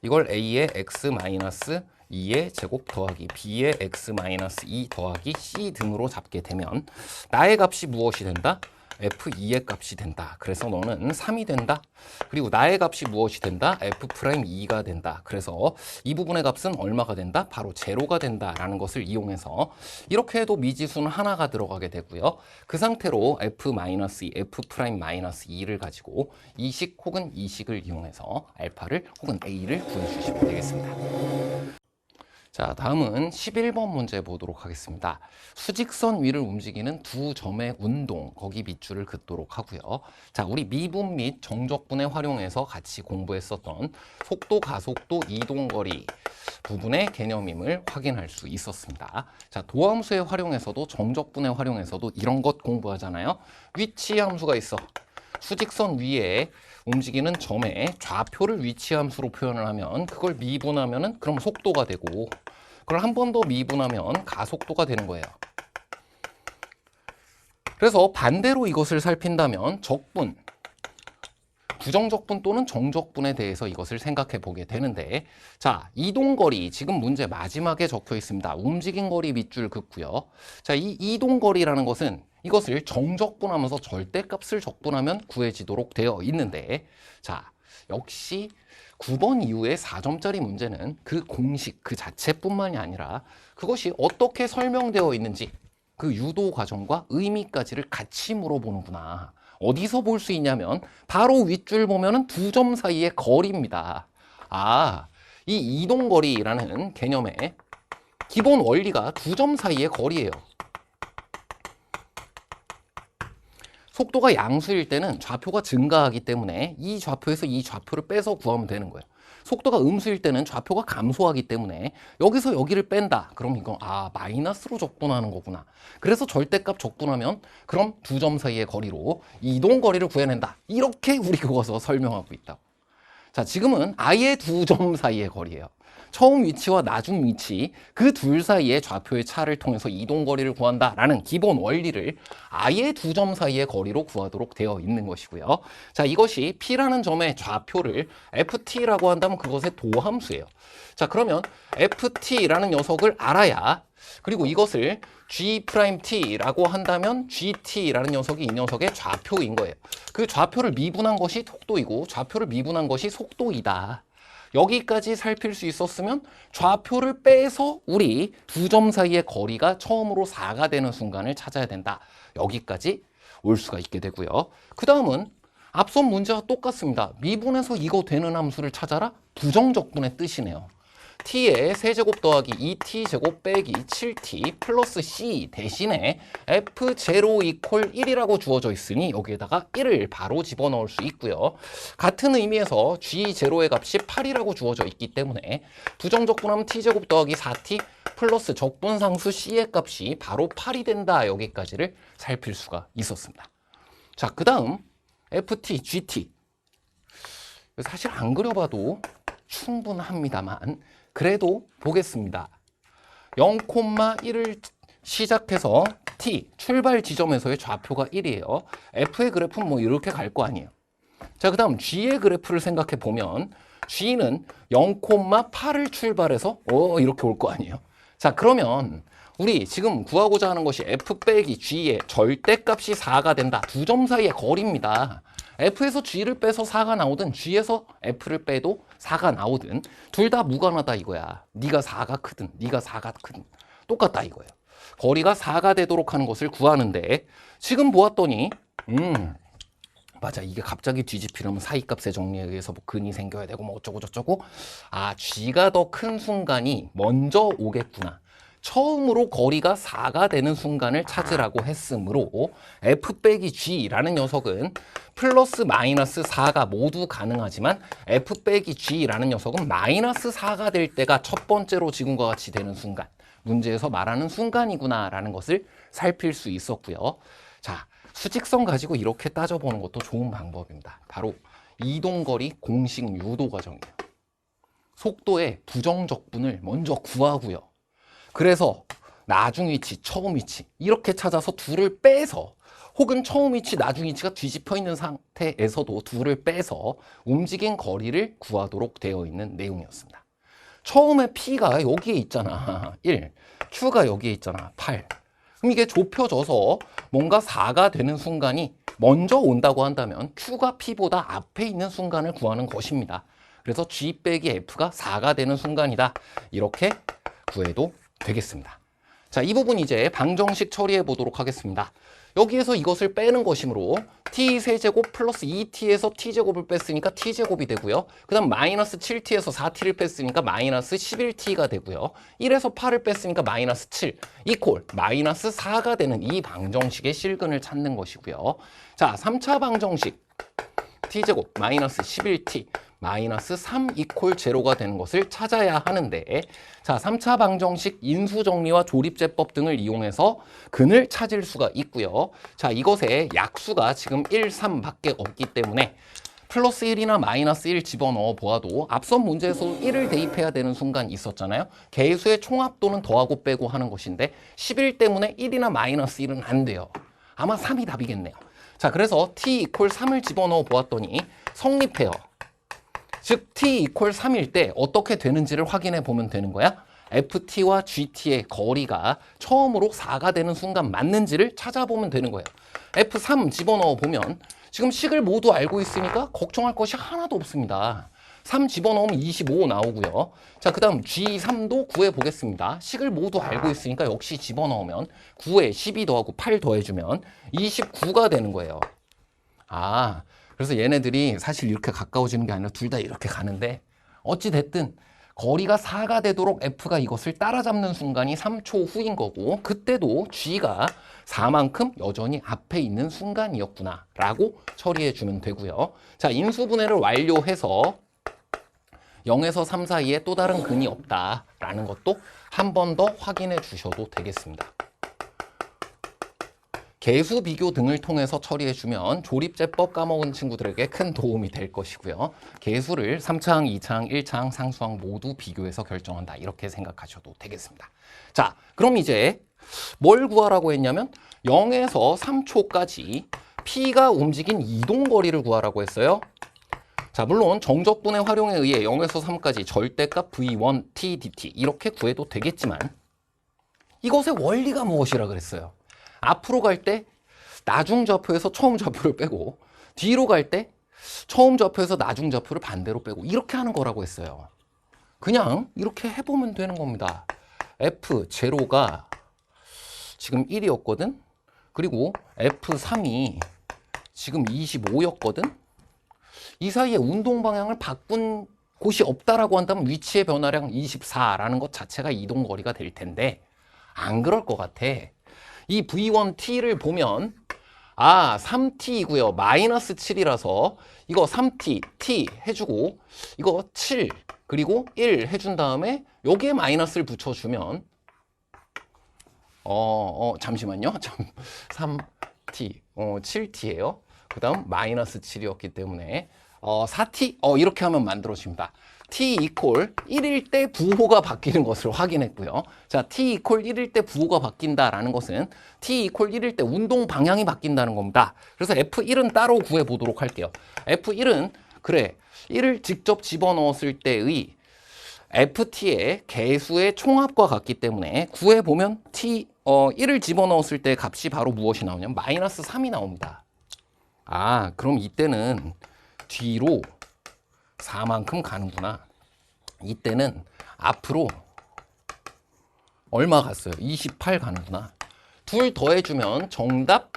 이걸 A의 x-2의 제곱 더하기 B의 x-2 더하기 C 등으로 잡게 되면 나의 값이 무엇이 된다? F2의 값이 된다. 그래서 너는 3이 된다. 그리고 나의 값이 무엇이 된다? F'2가 된다. 그래서 이 부분의 값은 얼마가 된다? 바로 제로가 된다라는 것을 이용해서 이렇게 해도 미지수는 하나가 들어가게 되고요. 그 상태로 F-2, F'-2를 가지고 이 식 혹은 이 식을 이용해서 알파를 혹은 A를 구해주시면 되겠습니다. 자, 다음은 11번 문제 보도록 하겠습니다. 수직선 위를 움직이는 두 점의 운동, 거기 밑줄을 긋도록 하고요. 자, 우리 미분 및 정적분에 활용해서 같이 공부했었던 속도, 가속도, 이동거리 부분의 개념임을 확인할 수 있었습니다. 자, 도함수에 활용해서도 정적분에 활용해서도 이런 것 공부하잖아요. 위치 함수가 있어. 수직선 위에 움직이는 점의 좌표를 위치함수로 표현을 하면 그걸 미분하면은 그럼 속도가 되고 그걸 한 번 더 미분하면 가속도가 되는 거예요. 그래서 반대로 이것을 살핀다면 적분, 부정적분 또는 정적분에 대해서 이것을 생각해 보게 되는데 자, 이동거리 지금 문제 마지막에 적혀 있습니다. 움직인 거리 밑줄 긋고요. 자, 이 이동거리라는 것은 이것을 정적분하면서 절대값을 적분하면 구해지도록 되어 있는데 자, 역시 9번 이후의 4점짜리 문제는 그 공식 그 자체뿐만이 아니라 그것이 어떻게 설명되어 있는지 그 유도 과정과 의미까지를 같이 물어보는구나. 어디서 볼 수 있냐면 바로 윗줄 보면은 두 점 사이의 거리입니다. 아, 이 이동거리라는 개념의 기본 원리가 두 점 사이의 거리예요. 속도가 양수일 때는 좌표가 증가하기 때문에 이 좌표에서 이 좌표를 빼서 구하면 되는 거예요. 속도가 음수일 때는 좌표가 감소하기 때문에 여기서 여기를 뺀다. 그럼 이건 마이너스로 적분하는 거구나. 그래서 절대값 적분하면 그럼 두 점 사이의 거리로 이동거리를 구해낸다. 이렇게 우리 그것서 설명하고 있다고. 자, 지금은 아예 두 점 사이의 거리예요. 처음 위치와 나중 위치 그 둘 사이의 좌표의 차를 통해서 이동거리를 구한다라는 기본 원리를 아예 두 점 사이의 거리로 구하도록 되어 있는 것이고요. 자, 이것이 P라는 점의 좌표를 FT라고 한다면 그것의 도함수예요. 자, 그러면 FT라는 녀석을 알아야 그리고 이것을 G'T라고 한다면 GT라는 녀석이 이 녀석의 좌표인 거예요. 그 좌표를 미분한 것이 속도이고 좌표를 미분한 것이 속도이다. 여기까지 살필 수 있었으면 좌표를 빼서 우리 두 점 사이의 거리가 처음으로 4가 되는 순간을 찾아야 된다. 여기까지 올 수가 있게 되고요. 그 다음은 앞선 문제와 똑같습니다. 미분해서 이거 되는 함수를 찾아라. 부정적분의 뜻이네요. t의 세제곱 더하기 2t제곱 빼기 7t 플러스 c 대신에 f0 이퀄 1이라고 주어져 있으니 여기에다가 1을 바로 집어넣을 수 있고요. 같은 의미에서 g0의 값이 8이라고 주어져 있기 때문에 부정적분하면 t제곱 더하기 4t 플러스 적분상수 c의 값이 바로 8이 된다. 여기까지를 살필 수가 있었습니다. 자, 그 다음 ft, gt 사실 안 그려봐도 충분합니다만 그래도 보겠습니다. 0,1을 시작해서 t 출발 지점에서의 좌표가 1이에요. f의 그래프는 뭐 이렇게 갈 거 아니에요. 자, 그 다음 g의 그래프를 생각해 보면 g는 0,8을 출발해서 이렇게 올 거 아니에요. 자, 그러면 우리 지금 구하고자 하는 것이 f 빼기 g의 절대값이 4가 된다. 두 점 사이의 거리입니다. f에서 g를 빼서 4가 나오든 g에서 f를 빼도 4가 나오든 둘 다 무관하다 이거야. 네가 4가 크든 네가 4가 크든 똑같다 이거예요. 거리가 4가 되도록 하는 것을 구하는데 지금 보았더니 맞아, 이게 갑자기 뒤집히려면 사이값의 정리에 의해서 뭐 근이 생겨야 되고 뭐 어쩌고 저쩌고 g가 더 큰 순간이 먼저 오겠구나. 처음으로 거리가 4가 되는 순간을 찾으라고 했으므로 f 빼기 g라는 녀석은 플러스 마이너스 4가 모두 가능하지만 f 빼기 g라는 녀석은 마이너스 4가 될 때가 첫 번째로 지금과 같이 되는 순간, 문제에서 말하는 순간이구나 라는 것을 살필 수 있었고요. 자, 수직선 가지고 이렇게 따져보는 것도 좋은 방법입니다. 바로 이동거리 공식 유도 과정이에요. 속도의 부정적분을 먼저 구하고요. 그래서 나중 위치, 처음 위치 이렇게 찾아서 둘을 빼서 혹은 처음 위치, 나중 위치가 뒤집혀 있는 상태에서도 둘을 빼서 움직인 거리를 구하도록 되어 있는 내용이었습니다. 처음에 P가 여기에 있잖아. 1. Q가 여기에 있잖아. 8. 그럼 이게 좁혀져서 뭔가 4가 되는 순간이 먼저 온다고 한다면 Q가 P보다 앞에 있는 순간을 구하는 것입니다. 그래서 G 빼기 F가 4가 되는 순간이다. 이렇게 구해도 되겠습니다. 자, 이 부분 이제 방정식 처리해 보도록 하겠습니다. 여기에서 이것을 빼는 것이므로 t 세제곱 플러스 2t에서 t제곱을 뺐으니까 t제곱이 되고요. 그 다음 마이너스 7t에서 4t를 뺐으니까 마이너스 11t가 되고요. 1에서 8을 뺐으니까 마이너스 7 이퀄 마이너스 4가 되는 이 방정식의 실근을 찾는 것이고요. 자, 3차 방정식 t제곱 마이너스 11t 마이너스 3 이퀄 제로가 되는 것을 찾아야 하는데, 자, 3차 방정식 인수정리와 조립제법 등을 이용해서 근을 찾을 수가 있고요. 자, 이것의 약수가 지금 1, 3밖에 없기 때문에 플러스 1이나 마이너스 1 집어넣어 보아도 앞선 문제에서 1을 대입해야 되는 순간이 있었잖아요. 개수의 총합 또는 더하고 빼고 하는 것인데 11 때문에 1이나 마이너스 1은 안 돼요. 아마 3이 답이겠네요. 자, 그래서 t 이퀄 3을 집어넣어 보았더니 성립해요. 즉 t 이퀄 3일 때 어떻게 되는지를 확인해 보면 되는 거야. ft와 gt의 거리가 처음으로 4가 되는 순간 맞는지를 찾아보면 되는 거예요. f3 집어넣어 보면 지금 식을 모두 알고 있으니까 걱정할 것이 하나도 없습니다. 3 집어넣으면 25 나오고요. 자, 그 다음 G3도 구해보겠습니다. 식을 모두 알고 있으니까 역시 집어넣으면 9에 12 더하고 8 더해주면 29가 되는 거예요. 아, 그래서 얘네들이 사실 이렇게 가까워지는 게 아니라 둘 다 이렇게 가는데 어찌 됐든 거리가 4가 되도록 F가 이것을 따라잡는 순간이 3초 후인 거고, 그때도 G가 4만큼 여전히 앞에 있는 순간이었구나 라고 처리해 주면 되고요. 자, 인수분해를 완료해서 0에서 3 사이에 또 다른 근이 없다라는 것도 한 번 더 확인해 주셔도 되겠습니다. 개수 비교 등을 통해서 처리해주면 조립제법 까먹은 친구들에게 큰 도움이 될 것이고요. 개수를 3차항, 2차항, 1차항, 상수항 모두 비교해서 결정한다. 이렇게 생각하셔도 되겠습니다. 자, 그럼 이제 뭘 구하라고 했냐면 0에서 3초까지 P가 움직인 이동거리를 구하라고 했어요. 자, 물론 정적분의 활용에 의해 0에서 3까지 절대값 V1, T, dt 이렇게 구해도 되겠지만 이것의 원리가 무엇이라 그랬어요? 앞으로 갈 때 나중 좌표에서 처음 좌표를 빼고 뒤로 갈 때 처음 좌표에서 나중 좌표를 반대로 빼고 이렇게 하는 거라고 했어요. 그냥 이렇게 해보면 되는 겁니다. F0가 지금 1이었거든. 그리고 F3이 지금 25였거든. 이 사이에 운동 방향을 바꾼 곳이 없다라고 한다면 위치의 변화량 24라는 것 자체가 이동거리가 될 텐데 안 그럴 것 같아. 이 V1T를 보면 3T이고요. 마이너스 7이라서 이거 3T, T 해주고 이거 7 그리고 1 해준 다음에 여기에 마이너스를 붙여주면 잠시만요. 3T, 7T예요. 그 다음 마이너스 7이었기 때문에 4T? 이렇게 하면 만들어집니다. T 이퀄 1일 때 부호가 바뀌는 것을 확인했고요. 자, T 이퀄 1일 때 부호가 바뀐다라는 것은 T 이퀄 1일 때 운동 방향이 바뀐다는 겁니다. 그래서 F1은 따로 구해보도록 할게요. F1은 그래 1을 직접 집어넣었을 때의 FT의 개수의 총합과 같기 때문에 구해보면 1을 집어넣었을 때 값이 바로 무엇이 나오냐면 마이너스 3이 나옵니다. 그럼 이때는 뒤로 4만큼 가는구나. 이때는 앞으로 얼마 갔어요? 28 가는구나. 둘 더해주면 정답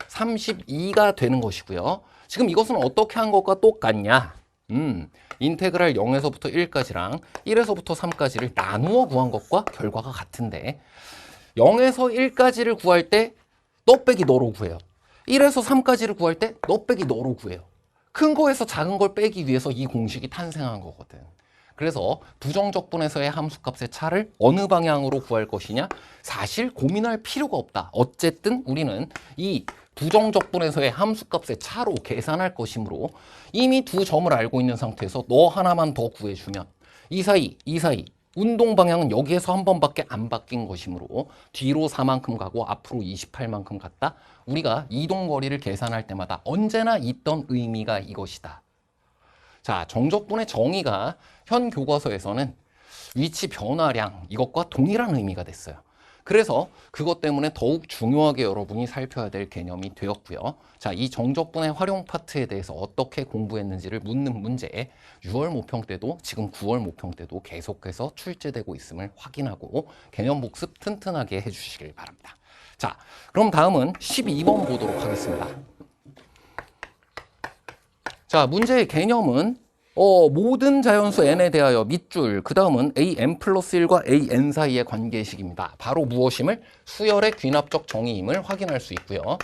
32가 되는 것이고요. 지금 이것은 어떻게 한 것과 똑같냐? 인테그랄 0에서부터 1까지랑 1에서부터 3까지를 나누어 구한 것과 결과가 같은데 0에서 1까지를 구할 때 너 빼기 너로 구해요. 1에서 3까지를 구할 때 너 빼기 너로 구해요. 큰 거에서 작은 걸 빼기 위해서 이 공식이 탄생한 거거든. 그래서 부정적분에서의 함수값의 차를 어느 방향으로 구할 것이냐? 사실 고민할 필요가 없다. 어쨌든 우리는 이 부정적분에서의 함수값의 차로 계산할 것이므로 이미 두 점을 알고 있는 상태에서 너 하나만 더 구해주면 이 사이 운동 방향은 여기에서 한 번밖에 안 바뀐 것이므로 뒤로 4만큼 가고 앞으로 28만큼 갔다. 우리가 이동 거리를 계산할 때마다 언제나 있던 의미가 이것이다. 자, 정적분의 정의가 현 교과서에서는 위치 변화량 이것과 동일한 의미가 됐어요. 그래서 그것 때문에 더욱 중요하게 여러분이 살펴야 될 개념이 되었고요. 자, 이 정적분의 활용 파트에 대해서 어떻게 공부했는지를 묻는 문제 6월 모평 때도 지금 9월 모평 때도 계속해서 출제되고 있음을 확인하고 개념 복습 튼튼하게 해주시길 바랍니다. 자, 그럼 다음은 12번 보도록 하겠습니다. 자, 문제의 개념은 모든 자연수 n에 대하여 밑줄, 그 다음은 an 플러스 1과 an 사이의 관계식입니다. 바로 무엇임을? 수열의 귀납적 정의임을 확인할 수 있고요.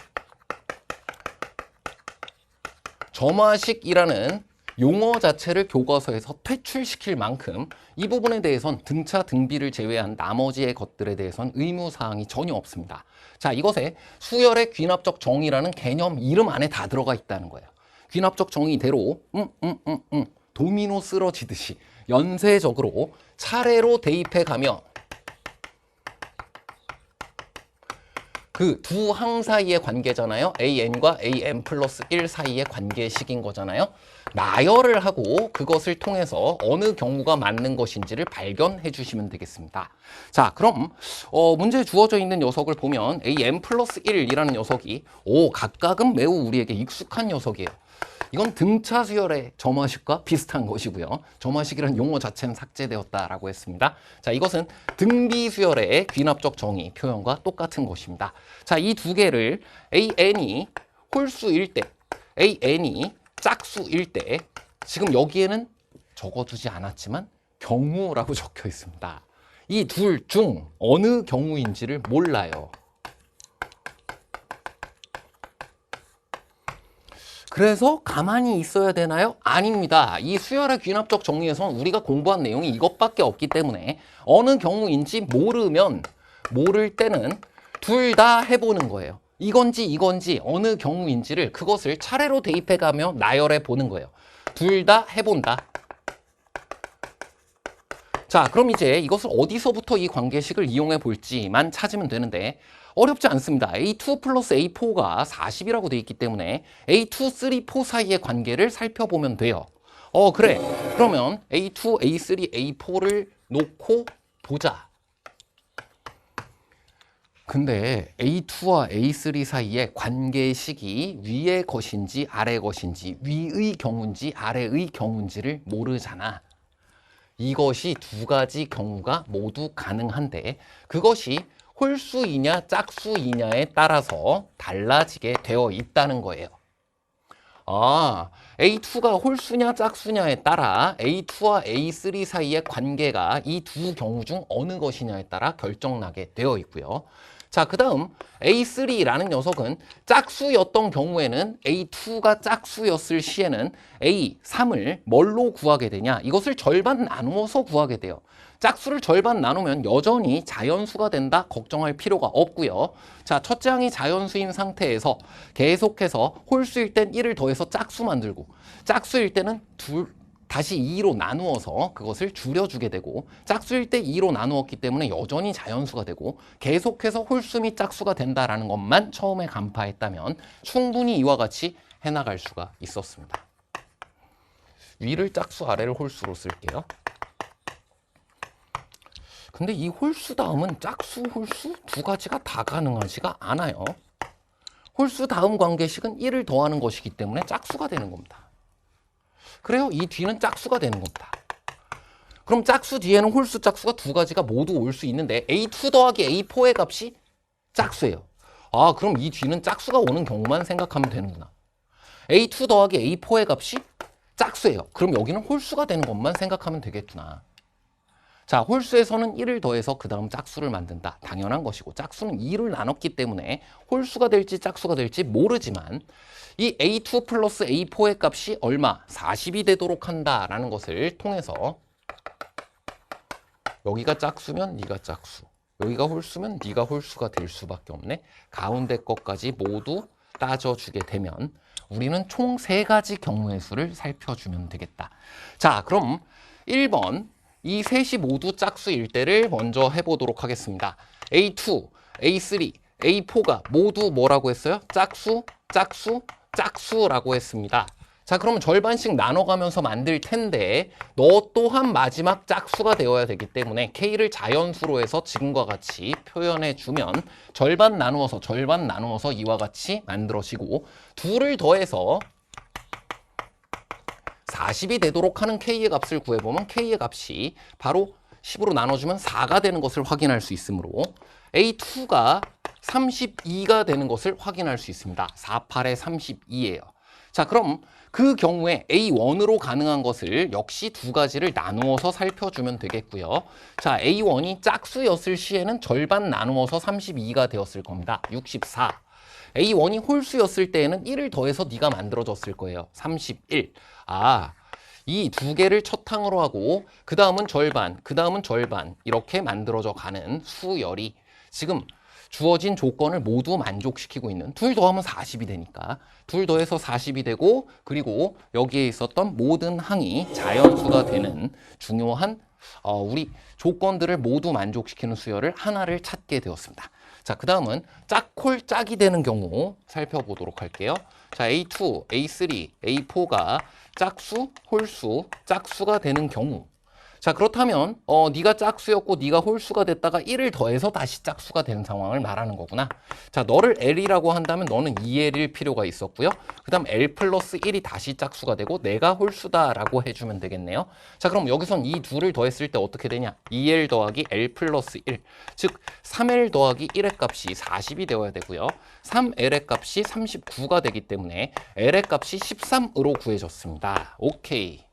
점화식이라는 용어 자체를 교과서에서 퇴출시킬 만큼 이 부분에 대해선 등차 등비를 제외한 나머지의 것들에 대해선 의무사항이 전혀 없습니다. 자, 이것에 수열의 귀납적 정의라는 개념 이름 안에 다 들어가 있다는 거예요. 귀납적 정의대로 도미노 쓰러지듯이 연쇄적으로 차례로 대입해가며 그 두 항 사이의 관계잖아요. an과 an 플러스 1 사이의 관계식인 거잖아요. 나열을 하고 그것을 통해서 어느 경우가 맞는 것인지를 발견해 주시면 되겠습니다. 자, 그럼 문제에 주어져 있는 녀석을 보면 an 플러스 1이라는 녀석이 각각은 매우 우리에게 익숙한 녀석이에요. 이건 등차 수열의 점화식과 비슷한 것이고요. 점화식이라는 용어 자체는 삭제되었다라고 했습니다. 자, 이것은 등비 수열의 귀납적 정의 표현과 똑같은 것입니다. 자, 이 두 개를 an이 홀수일 때, an이 짝수일 때, 지금 여기에는 적어두지 않았지만 경우라고 적혀 있습니다. 이 둘 중 어느 경우인지를 몰라요. 그래서 가만히 있어야 되나요? 아닙니다. 이 수열의 귀납적 정리에서는 우리가 공부한 내용이 이것밖에 없기 때문에 어느 경우인지 모를 때는 둘 다 해보는 거예요. 이건지 어느 경우인지를 그것을 차례로 대입해가며 나열해 보는 거예요. 둘 다 해본다. 자, 그럼 이제 이것을 어디서부터 이 관계식을 이용해 볼지만 찾으면 되는데 어렵지 않습니다. A2 플러스 A4가 40이라고 돼 있기 때문에 A2, 3, 4 사이의 관계를 살펴보면 돼요. 그래. 그러면 A2, A3, A4를 놓고 보자. 근데 A2와 A3 사이의 관계식이 위의 것인지 아래 것인지 위의 경우인지 아래의 경우인지를 모르잖아. 이것이 두 가지 경우가 모두 가능한데 그것이 홀수이냐 짝수이냐에 따라서 달라지게 되어 있다는 거예요. A2가 홀수냐 짝수냐에 따라 A2와 A3 사이의 관계가 이 두 경우 중 어느 것이냐에 따라 결정나게 되어 있고요. 자, 그 다음 A3라는 녀석은 짝수였던 경우에는 A2가 짝수였을 시에는 A3을 뭘로 구하게 되냐? 이것을 절반 나누어서 구하게 돼요. 짝수를 절반 나누면 여전히 자연수가 된다 걱정할 필요가 없고요. 자, 첫째 항이 자연수인 상태에서 계속해서 홀수일 땐 1을 더해서 짝수 만들고 짝수일 때는 다시 2로 나누어서 그것을 줄여주게 되고 짝수일 때 2로 나누었기 때문에 여전히 자연수가 되고 계속해서 홀수 및 짝수가 된다라는 것만 처음에 간파했다면 충분히 이와 같이 해나갈 수가 있었습니다. 위를 짝수, 아래를 홀수로 쓸게요. 근데 이 홀수 다음은 짝수, 홀수 두 가지가 다 가능하지가 않아요. 홀수 다음 관계식은 1을 더하는 것이기 때문에 짝수가 되는 겁니다. 그래요. 이 뒤는 짝수가 되는 겁니다. 그럼 짝수 뒤에는 홀수 짝수가 두 가지가 모두 올 수 있는데 A2 더하기 A4의 값이 짝수예요. 그럼 이 뒤는 짝수가 오는 경우만 생각하면 되는구나. A2 더하기 A4의 값이 짝수예요. 그럼 여기는 홀수가 되는 것만 생각하면 되겠구나. 자, 홀수에서는 1을 더해서 그 다음 짝수를 만든다. 당연한 것이고 짝수는 2를 나눴기 때문에 홀수가 될지 짝수가 될지 모르지만 이 A2 플러스 A4의 값이 얼마? 40이 되도록 한다라는 것을 통해서 여기가 짝수면 네가 짝수, 여기가 홀수면 네가 홀수가 될 수밖에 없네. 가운데 것까지 모두 따져주게 되면 우리는 총 3가지 경우의 수를 살펴주면 되겠다. 자, 그럼 1번 이 셋이 모두 짝수일 때를 먼저 해보도록 하겠습니다. A2, A3, A4가 모두 뭐라고 했어요? 짝수, 짝수, 짝수라고 했습니다. 자, 그러면 절반씩 나눠가면서 만들 텐데 너 또한 마지막 짝수가 되어야 되기 때문에 K를 자연수로 해서 지금과 같이 표현해주면 절반 나누어서 이와 같이 만들어지고 둘을 더해서 40이 되도록 하는 K의 값을 구해보면 K의 값이 바로 10으로 나눠주면 4가 되는 것을 확인할 수 있으므로 A2가 32가 되는 것을 확인할 수 있습니다. 48에 32예요. 자, 그럼 그 경우에 A1으로 가능한 것을 역시 두 가지를 나누어서 살펴주면 되겠고요. 자, A1이 짝수였을 시에는 절반 나누어서 32가 되었을 겁니다. 64. A1이 홀수였을 때에는 1을 더해서 네가 만들어졌을 거예요. 31. 아, 이 두 개를 첫 항으로 하고 그 다음은 절반 이렇게 만들어져 가는 수열이 지금 주어진 조건을 모두 만족시키고 있는 둘 더하면 40이 되니까 둘 더해서 40이 되고 그리고 여기에 있었던 모든 항이 자연수가 되는 중요한 우리 조건들을 모두 만족시키는 수열을 하나를 찾게 되었습니다. 자, 그 다음은 짝홀 짝이 되는 경우 살펴보도록 할게요. 자, A2, A3, A4가 짝수, 홀수, 짝수가 되는 경우 자, 그렇다면 네가 짝수였고 네가 홀수가 됐다가 1을 더해서 다시 짝수가 되는 상황을 말하는 거구나. 자, 너를 L이라고 한다면 너는 2L일 필요가 있었고요. 그 다음 L 플러스 1이 다시 짝수가 되고 내가 홀수다라고 해주면 되겠네요. 자, 그럼 여기선 이 둘을 더했을 때 어떻게 되냐? 2L 더하기 L 플러스 1. 즉 3L 더하기 1의 값이 40이 되어야 되고요. 3L의 값이 39가 되기 때문에 L의 값이 13으로 구해졌습니다. 오케이.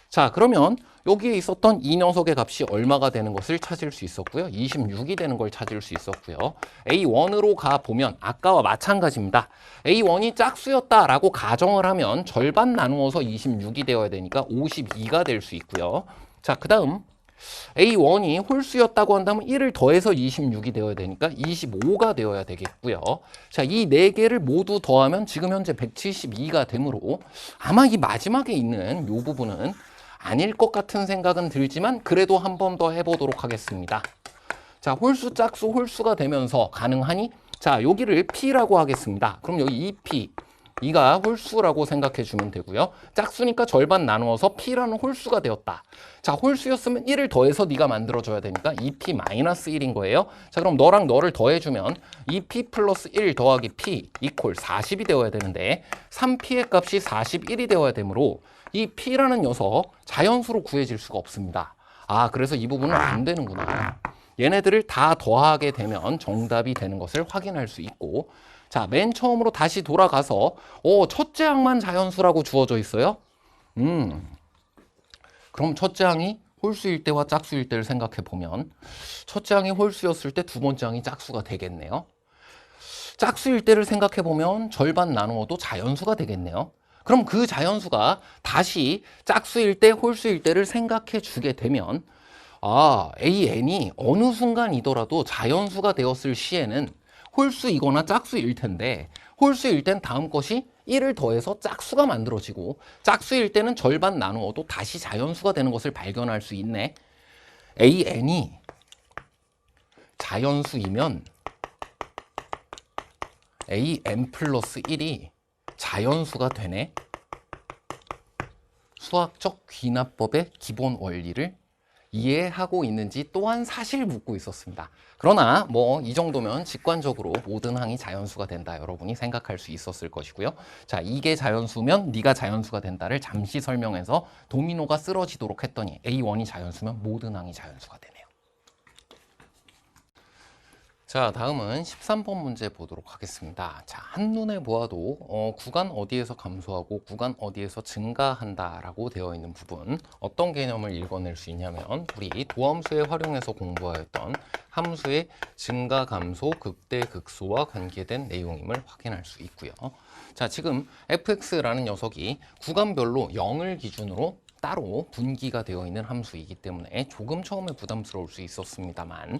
자, 그러면 여기에 있었던 이 녀석의 값이 얼마가 되는 것을 찾을 수 있었고요. 26이 되는 걸 찾을 수 있었고요. A1으로 가보면 아까와 마찬가지입니다. A1이 짝수였다라고 가정을 하면 절반 나누어서 26이 되어야 되니까 52가 될 수 있고요. 자, 그 다음 A1이 홀수였다고 한다면 1을 더해서 26이 되어야 되니까 25가 되어야 되겠고요. 자, 이 네 개를 모두 더하면 지금 현재 172가 되므로 아마 이 마지막에 있는 이 부분은 아닐 것 같은 생각은 들지만 그래도 한 번 더 해보도록 하겠습니다. 자, 홀수, 짝수, 홀수가 되면서 가능하니? 자, 여기를 P라고 하겠습니다. 그럼 여기 2P, 이가 홀수라고 생각해 주면 되고요. 짝수니까 절반 나누어서 P라는 홀수가 되었다. 자, 홀수였으면 1을 더해서 네가 만들어줘야 되니까 2P-1인 거예요. 자, 그럼 너랑 너를 더해주면 2P 플러스 1 더하기 P 이퀄 40이 되어야 되는데 3P의 값이 41이 되어야 되므로 이 P라는 녀석 자연수로 구해질 수가 없습니다. 아, 그래서 이 부분은 안 되는구나. 얘네들을 다 더하게 되면 정답이 되는 것을 확인할 수 있고 자, 맨 처음으로 다시 돌아가서 첫째 항만 자연수라고 주어져 있어요. 그럼 첫째 항이 홀수일 때와 짝수일 때를 생각해 보면 첫째 항이 홀수였을 때 두 번째 항이 짝수가 되겠네요. 짝수일 때를 생각해 보면 절반 나누어도 자연수가 되겠네요. 그럼 그 자연수가 다시 짝수일 때, 홀수일 때를 생각해 주게 되면 AN이 어느 순간이더라도 자연수가 되었을 시에는 홀수이거나 짝수일 텐데 홀수일 땐 다음 것이 1을 더해서 짝수가 만들어지고 짝수일 때는 절반 나누어도 다시 자연수가 되는 것을 발견할 수 있네. AN이 자연수이면 AN 플러스 1이 자연수가 되네. 수학적 귀납법의 기본 원리를 이해하고 있는지 또한 사실 묻고 있었습니다. 그러나 뭐 이 정도면 직관적으로 모든 항이 자연수가 된다 여러분이 생각할 수 있었을 것이고요. 자, 이게 자연수면 네가 자연수가 된다를 잠시 설명해서 도미노가 쓰러지도록 했더니 A1이 자연수면 모든 항이 자연수가 되네요. 자, 다음은 13번 문제 보도록 하겠습니다. 자, 한눈에 보아도 구간 어디에서 감소하고 구간 어디에서 증가한다라고 되어 있는 부분 어떤 개념을 읽어낼 수 있냐면 우리 도함수에 활용해서 공부하였던 함수의 증가, 감소, 극대, 극소와 관계된 내용임을 확인할 수 있고요. 자, 지금 fx라는 녀석이 구간별로 0을 기준으로 따로 분기가 되어 있는 함수이기 때문에 조금 처음에 부담스러울 수 있었습니다만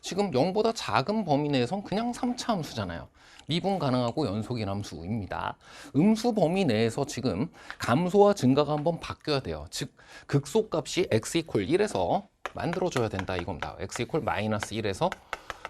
지금 0보다 작은 범위 내에선 그냥 3차 함수잖아요. 미분 가능하고 연속인 함수입니다. 음수 범위 내에서 지금 감소와 증가가 한번 바뀌어야 돼요. 즉 극소값이 x 이퀄 1에서 만들어줘야 된다 이겁니다. x 이퀄 마이너스 1에서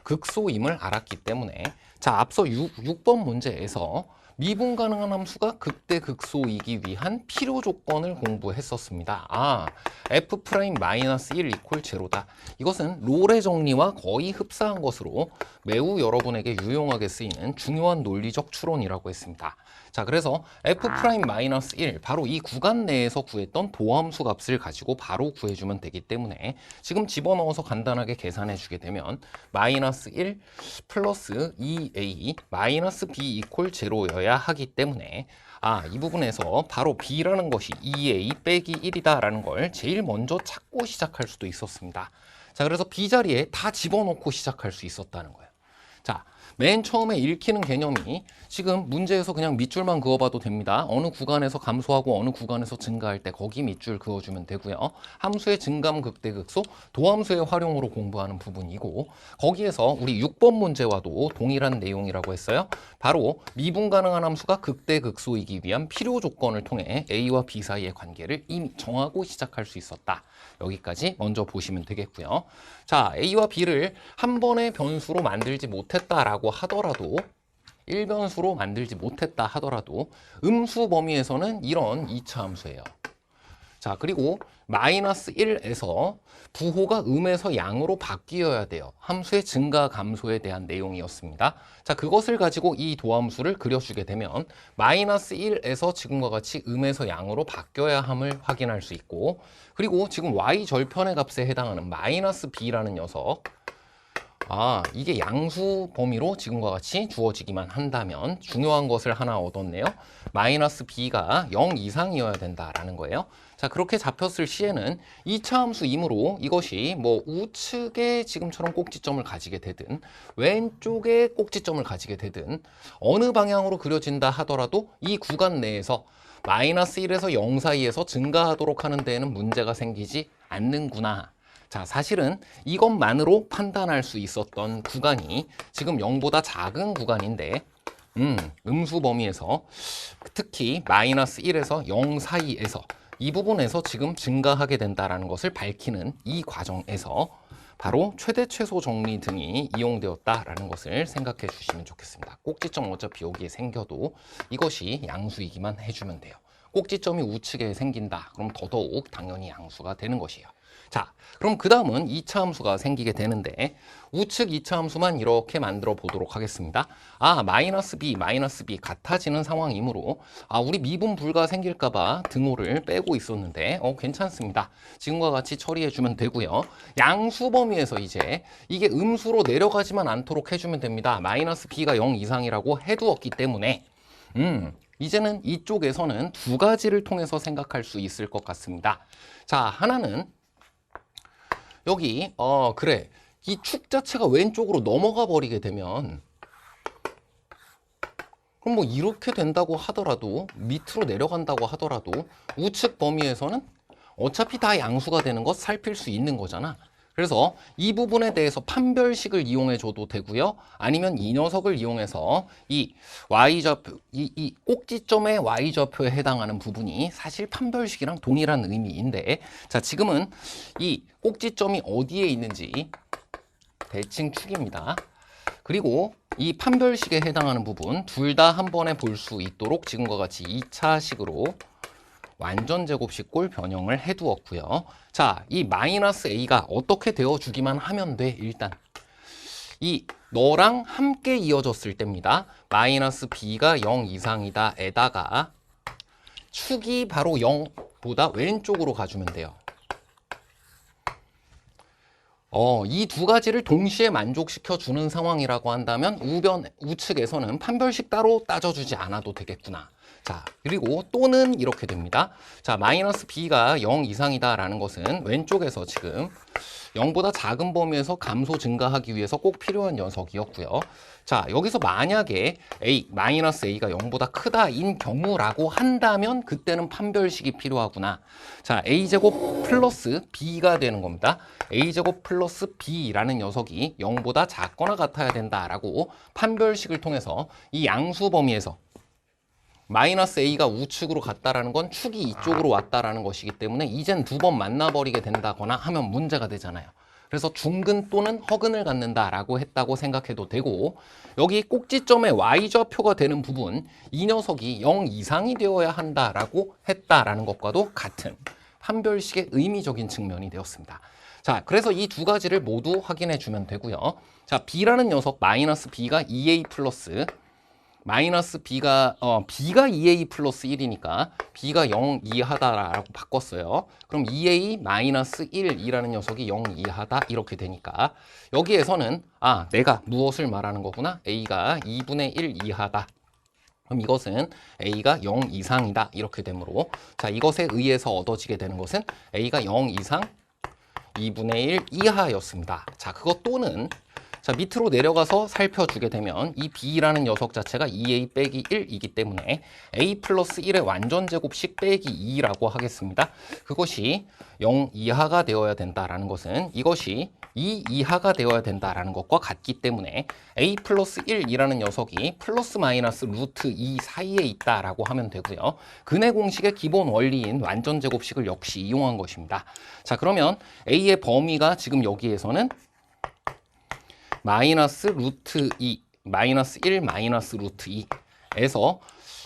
극소임을 알았기 때문에 자 앞서 6번 문제에서 미분 가능한 함수가 극대 극소이기 위한 필요 조건을 공부했었습니다. f'-1 이퀄 제로다. 이것은 롤의 정리와 거의 흡사한 것으로 매우 여러분에게 유용하게 쓰이는 중요한 논리적 추론이라고 했습니다. 자, 그래서 f'-1 바로 이 구간 내에서 구했던 도함수 값을 가지고 바로 구해주면 되기 때문에 지금 집어넣어서 간단하게 계산해 주게 되면 마이너스 1 플러스 2a 마이너스 b 이퀄 제로여야 하기 때문에 이 부분에서 바로 b라는 것이 2a 빼기 1이다 라는 걸 제일 먼저 찾고 시작할 수도 있었습니다. 자, 그래서 b 자리에 다 집어넣고 시작할 수 있었다는 거예요. 자, 맨 처음에 읽히는 개념이 지금 문제에서 그냥 밑줄만 그어봐도 됩니다. 어느 구간에서 감소하고 어느 구간에서 증가할 때 거기 밑줄 그어주면 되고요. 함수의 증감 극대 극소 도함수의 활용으로 공부하는 부분이고 거기에서 우리 6번 문제와도 동일한 내용이라고 했어요. 바로 미분 가능한 함수가 극대 극소이기 위한 필요 조건을 통해 A와 B 사이의 관계를 이미 정하고 시작할 수 있었다. 여기까지 먼저 보시면 되겠고요. 자, A와 B를 한 번의 변수로 만들지 못했다라고 하더라도 1변수로 만들지 못했다 하더라도 음수 범위에서는 이런 2차 함수예요. 자, 그리고 마이너스 1에서 부호가 음에서 양으로 바뀌어야 돼요. 함수의 증가 감소에 대한 내용이었습니다. 자, 그것을 가지고 이 도함수를 그려주게 되면 마이너스 1에서 지금과 같이 음에서 양으로 바뀌어야 함을 확인할 수 있고 그리고 지금 y 절편의 값에 해당하는 마이너스 b라는 녀석 이게 양수 범위로 지금과 같이 주어지기만 한다면 중요한 것을 하나 얻었네요. 마이너스 b가 0 이상이어야 된다라는 거예요. 자, 그렇게 잡혔을 시에는 2차 함수이므로 이것이 뭐 우측에 지금처럼 꼭지점을 가지게 되든 왼쪽에 꼭지점을 가지게 되든 어느 방향으로 그려진다 하더라도 이 구간 내에서 마이너스 1에서 0 사이에서 증가하도록 하는 데에는 문제가 생기지 않는구나. 자, 사실은 이것만으로 판단할 수 있었던 구간이 지금 0보다 작은 구간인데 음수 범위에서 특히 마이너스 1에서 0 사이에서 이 부분에서 지금 증가하게 된다는 것을 밝히는 이 과정에서 바로 최대 최소 정리 등이 이용되었다라는 것을 생각해 주시면 좋겠습니다. 꼭지점 어차피 여기에 생겨도 이것이 양수이기만 해주면 돼요. 꼭지점이 우측에 생긴다. 그럼 더더욱 당연히 양수가 되는 것이에요. 자, 그럼 그 다음은 2차 함수가 생기게 되는데 우측 2차 함수만 이렇게 만들어 보도록 하겠습니다. 마이너스 b 같아지는 상황이므로 우리 미분 불가 생길까 봐 등호를 빼고 있었는데 괜찮습니다. 지금과 같이 처리해 주면 되고요. 양수 범위에서 이제 이게 음수로 내려가지만 않도록 해주면 됩니다. 마이너스 b가 0 이상이라고 해두었기 때문에 이제는 이쪽에서는 두 가지를 통해서 생각할 수 있을 것 같습니다. 자, 하나는 여기 그래 이 축 자체가 왼쪽으로 넘어가 버리게 되면 그럼 뭐 이렇게 된다고 하더라도 밑으로 내려간다고 하더라도 우측 범위에서는 어차피 다 양수가 되는 것 살필 수 있는 거잖아. 그래서 이 부분에 대해서 판별식을 이용해 줘도 되고요. 아니면 이 녀석을 이용해서 이 y좌표, 이 꼭지점의 y좌표에 해당하는 부분이 사실 판별식이랑 동일한 의미인데 자, 지금은 이 꼭지점이 어디에 있는지 대칭 축입니다. 그리고 이 판별식에 해당하는 부분 둘 다 한 번에 볼 수 있도록 지금과 같이 2차식으로 완전 제곱식꼴 변형을 해두었고요. 자, 이 마이너스 a가 어떻게 되어주기만 하면 돼. 일단 이 너랑 함께 이어졌을 때입니다. 마이너스 b가 0 이상이다 에다가 축이 바로 0보다 왼쪽으로 가주면 돼요. 이 두 가지를 동시에 만족시켜 주는 상황이라고 한다면 우측에서는 판별식 따로 따져주지 않아도 되겠구나. 자, 그리고 또는 이렇게 됩니다. 자, 마이너스 b가 0 이상이다라는 것은 왼쪽에서 지금 0보다 작은 범위에서 감소 증가하기 위해서 꼭 필요한 녀석이었고요. 자, 여기서 만약에 마이너스 a가 0보다 크다인 경우라고 한다면 그때는 판별식이 필요하구나. 자, a제곱 플러스 b가 되는 겁니다. a제곱 플러스 b라는 녀석이 0보다 작거나 같아야 된다라고 판별식을 통해서 이 양수 범위에서 마이너스 a가 우측으로 갔다라는 건 축이 이쪽으로 왔다라는 것이기 때문에 이젠 두 번 만나버리게 된다거나 하면 문제가 되잖아요. 그래서 중근 또는 허근을 갖는다라고 했다고 생각해도 되고, 여기 꼭지점의 y좌표가 되는 부분, 이 녀석이 0 이상이 되어야 한다라고 했다라는 것과도 같은 판별식의 의미적인 측면이 되었습니다. 자, 그래서 이 두 가지를 모두 확인해 주면 되고요. 자, b라는 녀석 마이너스 b가 2a 플러스 b가 2a 플러스 1이니까 b가 0 이하다라고 바꿨어요. 그럼 2a 마이너스 1이라는 녀석이 0 이하다 이렇게 되니까 여기에서는 내가 무엇을 말하는 거구나. a가 2분의 1 이하다. 그럼 이것은 a가 0 이상이다 이렇게 되므로, 자, 이것에 의해서 얻어지게 되는 것은 a가 0 이상 2분의 1 이하였습니다. 자, 그것 또는, 자, 밑으로 내려가서 살펴주게 되면 이 b라는 녀석 자체가 2a 빼기 1이기 때문에 a 플러스 1의 완전제곱식 빼기 2라고 하겠습니다. 그것이 0 이하가 되어야 된다라는 것은 이것이 2 이하가 되어야 된다라는 것과 같기 때문에 a 플러스 1이라는 녀석이 플러스 마이너스 루트 2 사이에 있다라고 하면 되고요. 근해 공식의 기본 원리인 완전제곱식을 역시 이용한 것입니다. 자, 그러면 a의 범위가 지금 여기에서는 마이너스 루트 2, 마이너스 1 마이너스 루트 2에서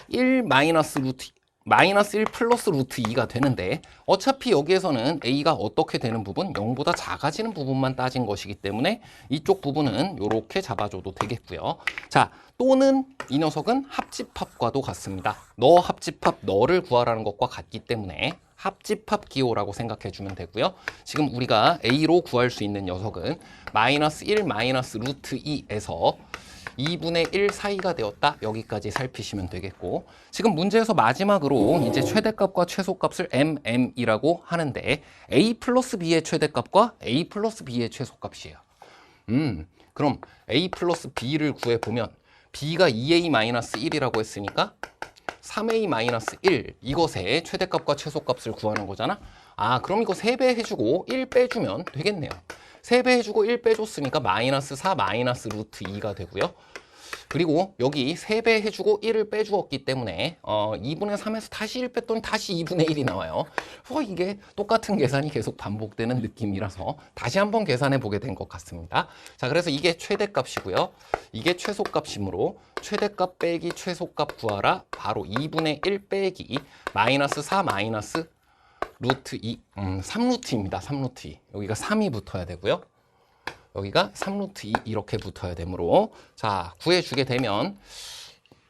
1 마이너스 루트 2, 마이너스 1 플러스 루트 2가 되는데, 어차피 여기에서는 a가 어떻게 되는 부분, 0보다 작아지는 부분만 따진 것이기 때문에 이쪽 부분은 이렇게 잡아줘도 되겠고요. 자, 또는 이 녀석은 합집합과도 같습니다. 너 합집합 너를 구하라는 것과 같기 때문에 합집합 기호라고 생각해 주면 되고요. 지금 우리가 a로 구할 수 있는 녀석은 마이너스 1 마이너스 루트 2에서 2분의 1 사이가 되었다. 여기까지 살피시면 되겠고, 지금 문제에서 마지막으로 이제 최대값과 최소값을 mm이라고 하는데 a 플러스 b의 최대값과 a 플러스 b의 최소값이에요. 그럼 a 플러스 b를 구해보면 b가 2a-1이라고 했으니까 3a-1 이것의 최대값과 최소값을 구하는 거잖아. 그럼 이거 3배 해주고 1 빼주면 되겠네요. 3배 해주고 1 빼줬으니까 마이너스 4 마이너스 루트 2가 되고요. 그리고 여기 3배 해주고 1을 빼주었기 때문에 2분의 3에서 다시 1 뺐더니 다시 2분의 1이 나와요. 이게 똑같은 계산이 계속 반복되는 느낌이라서 다시 한번 계산해 보게 된 것 같습니다. 자, 그래서 이게 최대값이고요. 이게 최소값이므로 최대값 빼기 최소값 구하라. 바로 2분의 1 빼기 마이너스 4 마이너스 루트 2, 3루트입니다. 3루트 2. 여기가 3이 붙어야 되고요. 여기가 3루트 2 이렇게 붙어야 되므로, 자, 구해주게 되면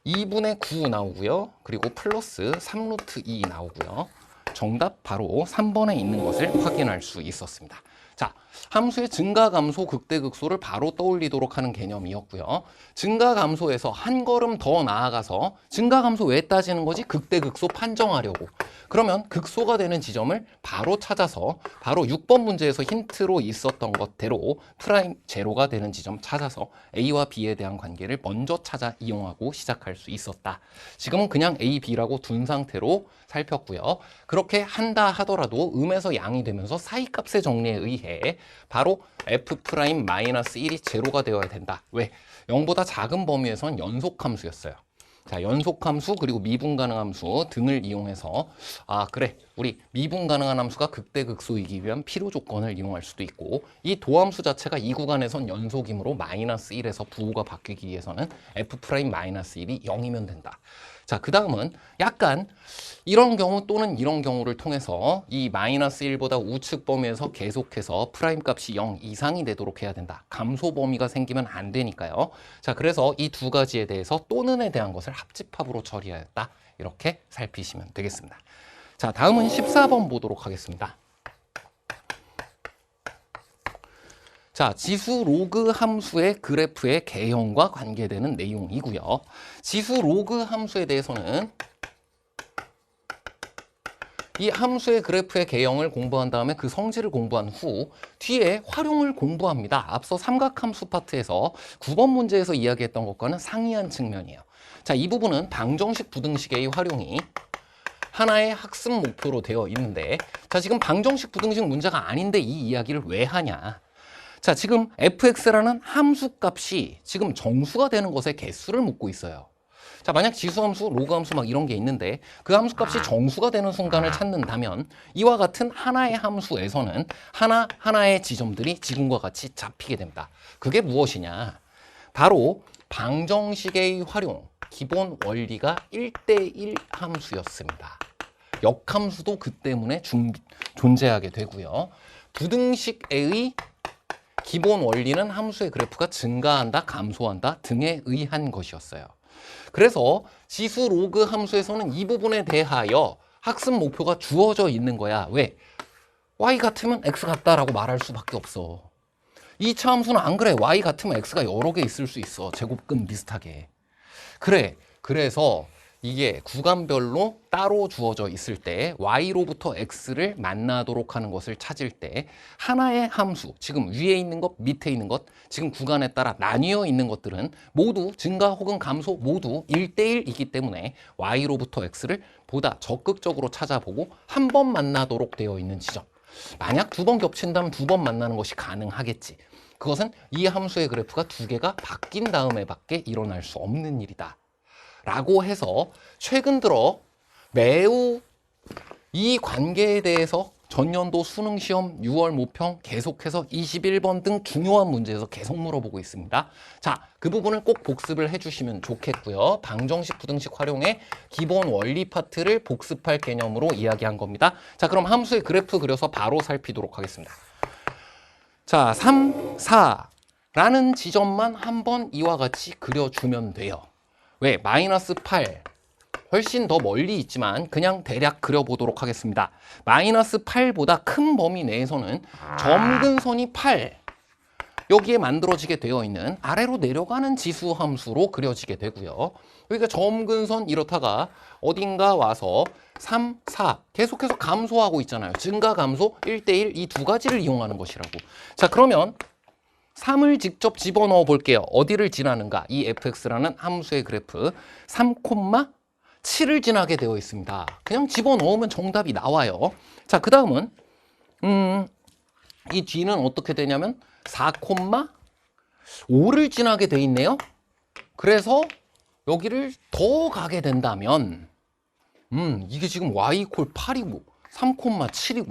2분의 9 나오고요. 그리고 플러스 3루트 2 나오고요. 정답 바로 3번에 있는 것을 확인할 수 있었습니다. 자, 함수의 증가, 감소, 극대, 극소를 바로 떠올리도록 하는 개념이었고요. 증가, 감소에서 한 걸음 더 나아가서 증가, 감소 왜 따지는 거지? 극대, 극소 판정하려고. 그러면 극소가 되는 지점을 바로 찾아서 바로 6번 문제에서 힌트로 있었던 것대로 프라임 제로가 되는 지점 찾아서 A와 B에 대한 관계를 먼저 찾아 이용하고 시작할 수 있었다. 지금은 그냥 A, B라고 둔 상태로 살폈고요. 그렇게 한다 하더라도 음에서 양이 되면서 사이값의 정리에 의해 바로 F'-1이 제로가 되어야 된다. 왜? 0보다 작은 범위에선 연속함수였어요. 자, 연속함수 그리고 미분 가능한 함수 등을 이용해서 그래, 우리 미분 가능한 함수가 극대극소이기 위한 필요 조건을 이용할 수도 있고, 이 도함수 자체가 이 구간에선 연속이므로 마이너스 1에서 부호가 바뀌기 위해서는 F'-1이 0이면 된다. 자, 그 다음은 약간 이런 경우 또는 이런 경우를 통해서 이 마이너스 1보다 우측 범위에서 계속해서 프라임 값이 0 이상이 되도록 해야 된다. 감소 범위가 생기면 안 되니까요. 자, 그래서 이 두 가지에 대해서 또는에 대한 것을 합집합으로 처리하였다. 이렇게 살피시면 되겠습니다. 자, 다음은 14번 보도록 하겠습니다. 자, 지수 로그 함수의 그래프의 개형과 관계되는 내용이고요. 지수 로그 함수에 대해서는 이 함수의 그래프의 개형을 공부한 다음에 그 성질을 공부한 후 뒤에 활용을 공부합니다. 앞서 삼각함수 파트에서 9번 문제에서 이야기했던 것과는 상이한 측면이에요. 자, 이 부분은 방정식 부등식의 활용이 하나의 학습 목표로 되어 있는데, 자, 지금 방정식 부등식 문제가 아닌데 이 이야기를 왜 하냐? 자, 지금 fx라는 함수 값이 지금 정수가 되는 것의 개수를 묻고 있어요. 자, 만약 지수함수, 로그함수 막 이런 게 있는데 그 함수 값이 정수가 되는 순간을 찾는다면 이와 같은 하나의 함수에서는 하나하나의 지점들이 지금과 같이 잡히게 됩니다. 그게 무엇이냐? 바로 방정식의 활용, 기본 원리가 1대1 함수였습니다. 역함수도 그 때문에 존재하게 되고요. 부등식의 기본 원리는 함수의 그래프가 증가한다, 감소한다 등에 의한 것이었어요. 그래서 지수 로그 함수에서는 이 부분에 대하여 학습 목표가 주어져 있는 거야. 왜? y 같으면 x 같다라고 말할 수밖에 없어. 2차 함수는 안 그래. y 같으면 x가 여러 개 있을 수 있어. 제곱근 비슷하게. 그래. 그래서 이게 구간별로 따로 주어져 있을 때 y로부터 x를 만나도록 하는 것을 찾을 때 하나의 함수, 지금 위에 있는 것, 밑에 있는 것, 지금 구간에 따라 나뉘어 있는 것들은 모두 증가 혹은 감소 모두 1대1이기 때문에 y로부터 x를 보다 적극적으로 찾아보고 한 번 만나도록 되어 있는 지점. 만약 두 번 겹친다면 두 번 만나는 것이 가능하겠지. 그것은 이 함수의 그래프가 두 개가 바뀐 다음에 밖에 일어날 수 없는 일이다. 라고 해서 최근 들어 매우 이 관계에 대해서 전년도 수능시험 6월 모평 계속해서 21번 등 중요한 문제에서 계속 물어보고 있습니다. 자, 그 부분을 꼭 복습을 해주시면 좋겠고요. 방정식, 부등식 활용의 기본 원리 파트를 복습할 개념으로 이야기한 겁니다. 자, 그럼 함수의 그래프 그려서 바로 살피도록 하겠습니다. 자, 3, 4라는 지점만 한번 이와 같이 그려주면 돼요. 왜? 마이너스 8 훨씬 더 멀리 있지만 그냥 대략 그려보도록 하겠습니다. 마이너스 8보다 큰 범위 내에서는 점근선이 8 여기에 만들어지게 되어 있는 아래로 내려가는 지수 함수로 그려지게 되고요. 그러니까 점근선 이렇다가 어딘가 와서 3, 4 계속해서 감소하고 있잖아요. 증가, 감소, 1대1 이 두 가지를 이용하는 것이라고. 자, 그러면 3을 직접 집어넣어 볼게요. 어디를 지나는가? 이 fx라는 함수의 그래프 3,7을 지나게 되어 있습니다. 그냥 집어넣으면 정답이 나와요. 자, 그 다음은 이 뒤는 어떻게 되냐면 4,5를 지나게 돼 있네요. 그래서 여기를 더 가게 된다면 이게 지금 y = 8이고 3,7이고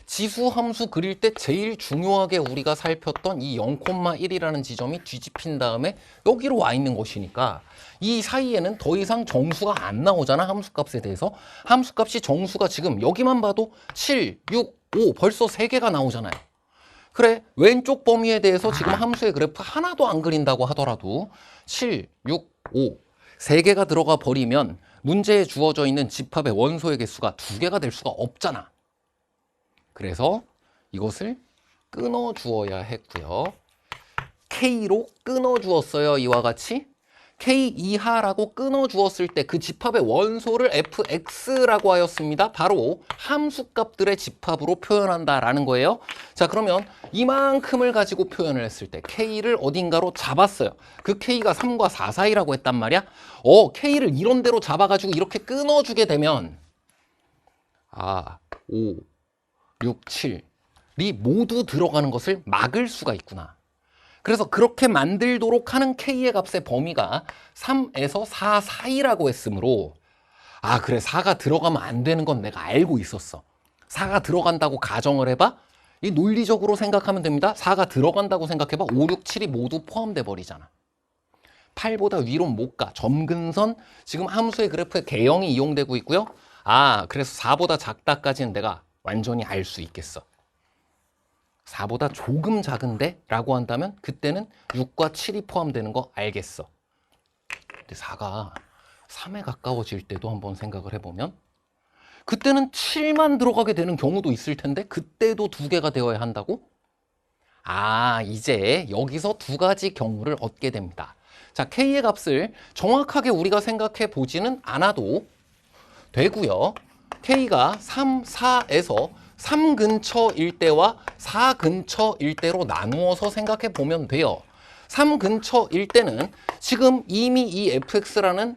지수 함수 그릴 때 제일 중요하게 우리가 살폈던 이 0,1이라는 지점이 뒤집힌 다음에 여기로 와 있는 것이니까 이 사이에는 더 이상 정수가 안 나오잖아. 함수값에 대해서. 함수값이 정수가 지금 여기만 봐도 7, 6, 5 벌써 3개가 나오잖아요. 그래, 왼쪽 범위에 대해서 지금 함수의 그래프 하나도 안 그린다고 하더라도 7, 6, 5 3개가 들어가 버리면 문제에 주어져 있는 집합의 원소의 개수가 2개가 될 수가 없잖아. 그래서 이것을 끊어 주어야 했고요. K로 끊어 주었어요. 이와 같이 K 이하라고 끊어 주었을 때 그 집합의 원소를 fx라고 하였습니다. 바로 함수값들의 집합으로 표현한다라는 거예요. 자, 그러면 이만큼을 가지고 표현을 했을 때 K를 어딘가로 잡았어요. 그 K가 3과 4 사이라고 했단 말이야. K를 이런 데로 잡아가지고 이렇게 끊어 주게 되면 5, 6, 7이 모두 들어가는 것을 막을 수가 있구나. 그래서 그렇게 만들도록 하는 K의 값의 범위가 3에서 4 사이라고 했으므로 그래 4가 들어가면 안 되는 건 내가 알고 있었어. 4가 들어간다고 가정을 해봐. 이 논리적으로 생각하면 됩니다. 4가 들어간다고 생각해봐. 5, 6, 7이 모두 포함돼 버리잖아. 8보다 위로 못 가. 점근선 지금 함수의 그래프의 개형이 이용되고 있고요. 그래서 4보다 작다까지는 내가 완전히 알 수 있겠어. 4보다 조금 작은데? 라고 한다면 그때는 6과 7이 포함되는 거 알겠어. 근데 4가 3에 가까워질 때도 한번 생각을 해보면 그때는 7만 들어가게 되는 경우도 있을 텐데 그때도 2개가 되어야 한다고? 이제 여기서 두 가지 경우를 얻게 됩니다. 자, K의 값을 정확하게 우리가 생각해 보지는 않아도 되고요. K가 3, 4에서 3 근처일 때와 4 근처일 때로 나누어서 생각해 보면 돼요. 3 근처일 때는 지금 이미 이 fx라는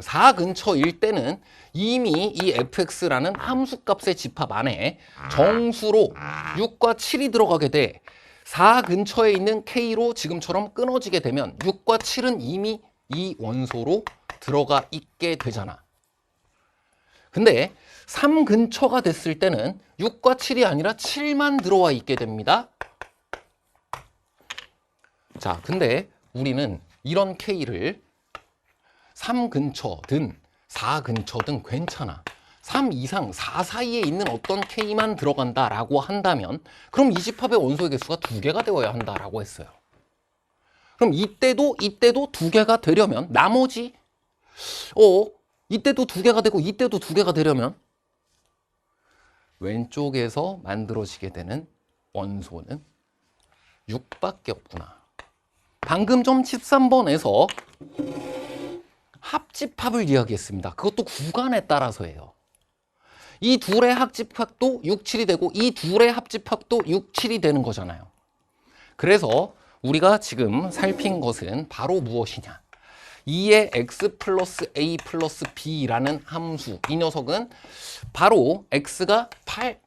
4 근처일 때는 이미 이 fx라는 함수값의 집합 안에 정수로 6과 7이 들어가게 돼. 4 근처에 있는 k로 지금처럼 끊어지게 되면 6과 7은 이미 이 원소로 들어가 있게 되잖아. 근데 3 근처가 됐을 때는 6과 7이 아니라 7만 들어와 있게 됩니다. 자, 근데 우리는 이런 K를 3 근처든 4 근처든 괜찮아. 3 이상 4 사이에 있는 어떤 K만 들어간다라고 한다면 그럼 이 집합의 원소의 개수가 2개가 되어야 한다라고 했어요. 그럼 이때도 2개가 되려면 나머지 이때도 2개가 되고 이때도 2개가 되려면 왼쪽에서 만들어지게 되는 원소는 6밖에 없구나. 방금 좀 13번에서 합집합을 이야기했습니다. 그것도 구간에 따라서예요. 이 둘의 합집합도 6, 7이 되고 이 둘의 합집합도 6, 7이 되는 거잖아요. 그래서 우리가 지금 살핀 것은 바로 무엇이냐. 2의 x 플러스 a 플러스 b라는 함수. 이 녀석은 바로 x가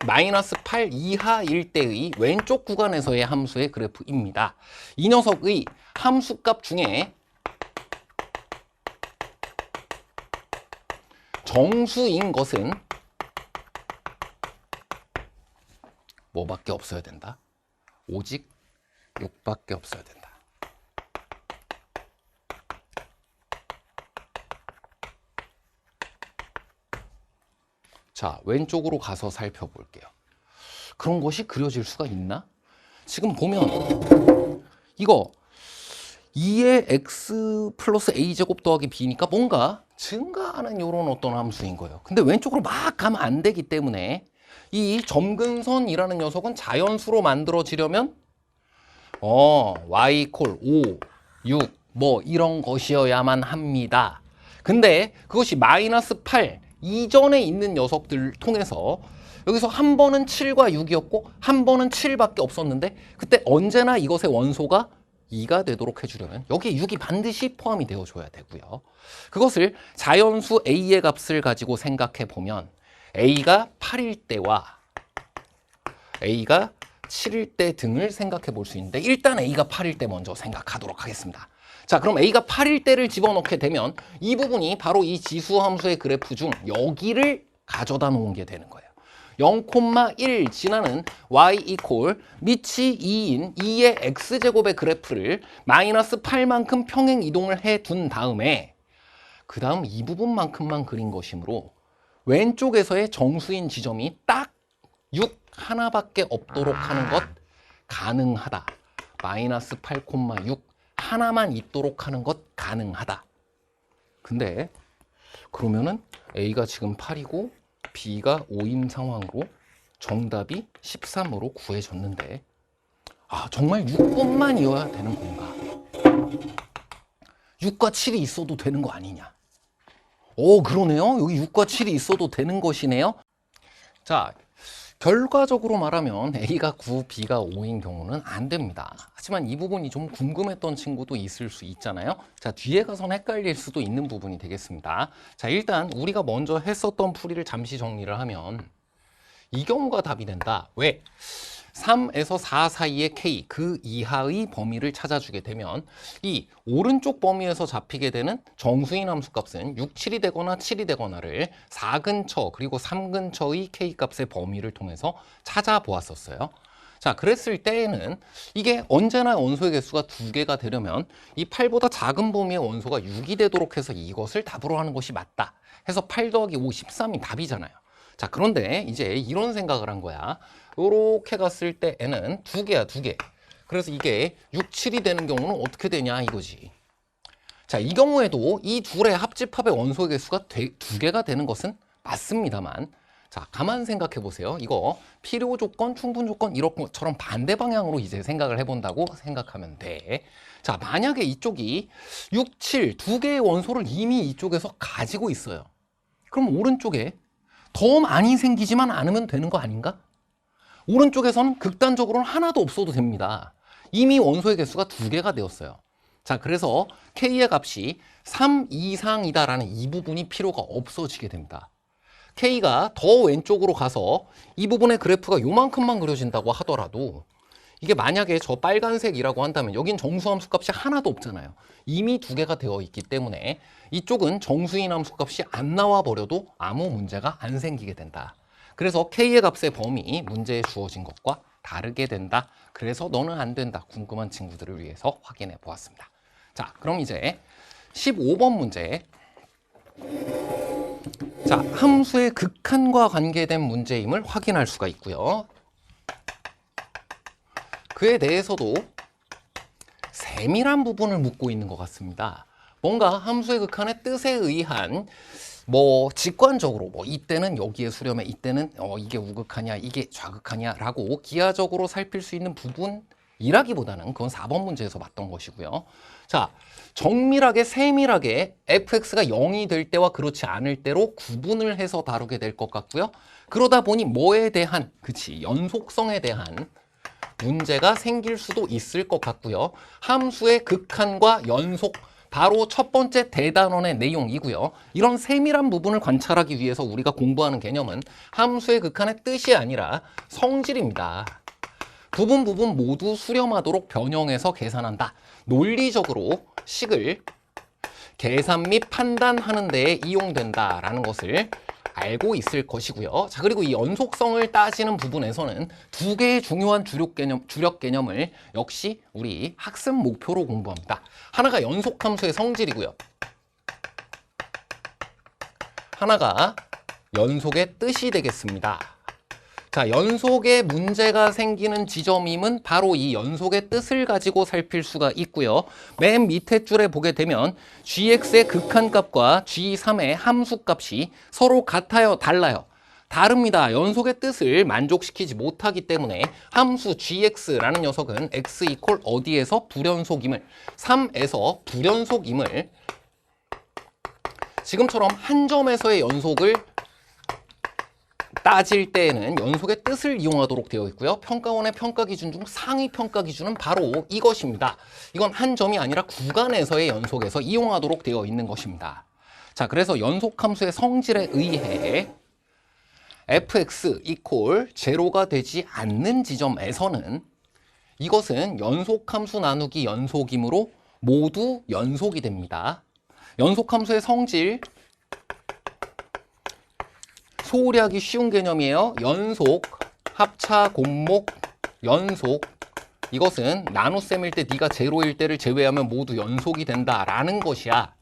마이너스 8 이하일 때의 왼쪽 구간에서의 함수의 그래프입니다. 이 녀석의 함수값 중에 정수인 것은 뭐밖에 없어야 된다? 오직 6밖에 없어야 된다. 자, 왼쪽으로 가서 살펴볼게요. 그런 것이 그려질 수가 있나? 지금 보면 이거 2의 x 플러스 a제곱 더하기 b니까 뭔가 증가하는 이런 어떤 함수인 거예요. 근데 왼쪽으로 막 가면 안 되기 때문에 이 점근선이라는 녀석은 자연수로 만들어지려면 y 콜 5, 6 뭐 이런 것이어야만 합니다. 근데 그것이 마이너스 8 이전에 있는 녀석들을 통해서 여기서 한 번은 7과 6이었고 한 번은 7밖에 없었는데 그때 언제나 이것의 원소가 2가 되도록 해주려면 여기에 6이 반드시 포함이 되어줘야 되고요. 그것을 자연수 a의 값을 가지고 생각해 보면 a가 8일 때와 a가 7일 때 등을 생각해 볼 수 있는데 일단 a가 8일 때 먼저 생각하도록 하겠습니다. 자, 그럼 a가 8일 때를 집어넣게 되면 이 부분이 바로 이 지수함수의 그래프 중 여기를 가져다 놓은 게 되는 거예요. 0,1 지나는 y 이퀄 밑이 2인 2의 x제곱의 그래프를 마이너스 8만큼 평행 이동을 해 둔 다음에 그 다음 이 부분만큼만 그린 것이므로 왼쪽에서의 정수인 지점이 딱 6 하나밖에 없도록 하는 것 가능하다. 마이너스 8,6 하나만 있도록 하는 것 가능하다. 근데 그러면은 A가 지금 8이고 B가 5인 상황으로 정답이 13으로 구해졌는데 정말 6번만이어야 되는 건가? 6과 7이 있어도 되는 거 아니냐? 그러네요. 여기 6과 7이 있어도 되는 것이네요. 자, 결과적으로 말하면 A가 9, B가 5인 경우는 안 됩니다. 하지만 이 부분이 좀 궁금했던 친구도 있을 수 있잖아요. 자, 뒤에 가서는 헷갈릴 수도 있는 부분이 되겠습니다. 자, 일단 우리가 먼저 했었던 풀이를 잠시 정리를 하면 이 경우가 답이 된다. 왜? 3에서 4 사이의 K, 그 이하의 범위를 찾아주게 되면 이 오른쪽 범위에서 잡히게 되는 정수인 함수값은 6, 7이 되거나 7이 되거나를 4 근처 그리고 3 근처의 K 값의 범위를 통해서 찾아보았었어요. 자, 그랬을 때에는 이게 언제나 원소의 개수가 2개가 되려면 이 8보다 작은 범위의 원소가 6이 되도록 해서 이것을 답으로 하는 것이 맞다. 해서 8 더하기 5, 13이 답이잖아요. 자, 그런데 이제 이런 생각을 한 거야. 요렇게 갔을 때에는 2개야, 2개. 그래서 이게 6, 7이 되는 경우는 어떻게 되냐 이거지. 자, 이 경우에도 이 둘의 합집합의 원소의 개수가 2개가 되는 것은 맞습니다만 자, 가만 생각해 보세요. 이거 필요 조건, 충분 조건 이런 것처럼 반대 방향으로 이제 생각을 해본다고 생각하면 돼. 자, 만약에 이쪽이 6, 7 2개의 원소를 이미 이쪽에서 가지고 있어요. 그럼 오른쪽에 더 많이 생기지만 않으면 되는 거 아닌가? 오른쪽에서는 극단적으로는 하나도 없어도 됩니다. 이미 원소의 개수가 2개가 되었어요. 자, 그래서 K의 값이 3 이상이다라는 이 부분이 필요가 없어지게 됩니다. K가 더 왼쪽으로 가서 이 부분의 그래프가 요만큼만 그려진다고 하더라도 이게 만약에 저 빨간색이라고 한다면 여긴 정수함수 값이 하나도 없잖아요. 이미 2개가 되어 있기 때문에 이쪽은 정수인 함수 값이 안 나와 버려도 아무 문제가 안 생기게 된다. 그래서 K의 값의 범위 문제에 주어진 것과 다르게 된다. 그래서 너는 안 된다. 궁금한 친구들을 위해서 확인해 보았습니다. 자, 그럼 이제 15번 문제. 자, 함수의 극한과 관계된 문제임을 확인할 수가 있고요. 그에 대해서도 세밀한 부분을 묻고 있는 것 같습니다. 뭔가 함수의 극한의 뜻에 의한 직관적으로 이때는 여기에 수렴해, 이때는 이게 우극하냐, 이게 좌극하냐 라고 기하적으로 살필 수 있는 부분이라기보다는 그건 4번 문제에서 봤던 것이고요. 자, 정밀하게 세밀하게 fx가 0이 될 때와 그렇지 않을 때로 구분을 해서 다루게 될 것 같고요. 그러다 보니 뭐에 대한, 연속성에 대한 문제가 생길 수도 있을 것 같고요. 함수의 극한과 연속, 바로 첫 번째 대단원의 내용이고요. 이런 세밀한 부분을 관찰하기 위해서 우리가 공부하는 개념은 함수의 극한의 뜻이 아니라 성질입니다. 부분 모두 수렴하도록 변형해서 계산한다. 논리적으로 식을 계산 및 판단하는 데에 이용된다라는 것을 알고 있을 것이고요. 자, 그리고 이 연속성을 따지는 부분에서는 2개의 중요한 주력 개념을 역시 우리 학습 목표로 공부합니다. 하나가 연속함수의 성질이고요. 하나가 연속의 뜻이 되겠습니다. 자, 연속의 문제가 생기는 지점임은 바로 이 연속의 뜻을 가지고 살필 수가 있고요. 맨 밑에 줄에 보게 되면 gx의 극한값과 g3의 함수값이 서로 같아요, 달라요? 다릅니다. 연속의 뜻을 만족시키지 못하기 때문에 함수 gx라는 녀석은 x 이퀄 어디에서 불연속임을, 3에서 불연속임을 지금처럼 한 점에서의 연속을 따질 때에는 연속의 뜻을 이용하도록 되어 있고요. 평가원의 평가 기준 중 상위 평가 기준은 바로 이것입니다. 이건 한 점이 아니라 구간에서의 연속에서 이용하도록 되어 있는 것입니다. 자, 그래서 연속함수의 성질에 의해 fx 이퀄 제로가 되지 않는 지점에서는 이것은 연속함수 나누기 연속이므로 모두 연속이 됩니다. 연속함수의 성질, 소홀히하기 쉬운 개념이에요. 연속, 합차, 곱목, 연속. 이것은 나눗셈일 때 네가 제로일 때를 제외하면 모두 연속이 된다라는 것이야.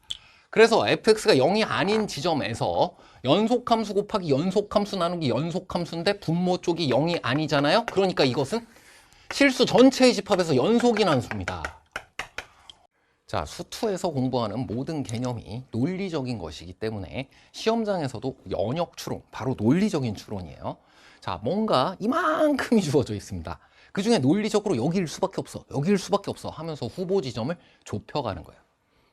그래서 fx가 0이 아닌 지점에서 연속함수 곱하기 연속함수 나누기 연속함수인데 분모 쪽이 0이 아니잖아요. 그러니까 이것은 실수 전체의 집합에서 연속이 난 수입니다. 자, 수투에서 공부하는 모든 개념이 논리적인 것이기 때문에 시험장에서도 연역 추론, 바로 논리적인 추론이에요. 자, 뭔가 이만큼이 주어져 있습니다. 그 중에 논리적으로 여기일 수밖에 없어, 여기일 수밖에 없어 하면서 후보 지점을 좁혀가는 거예요.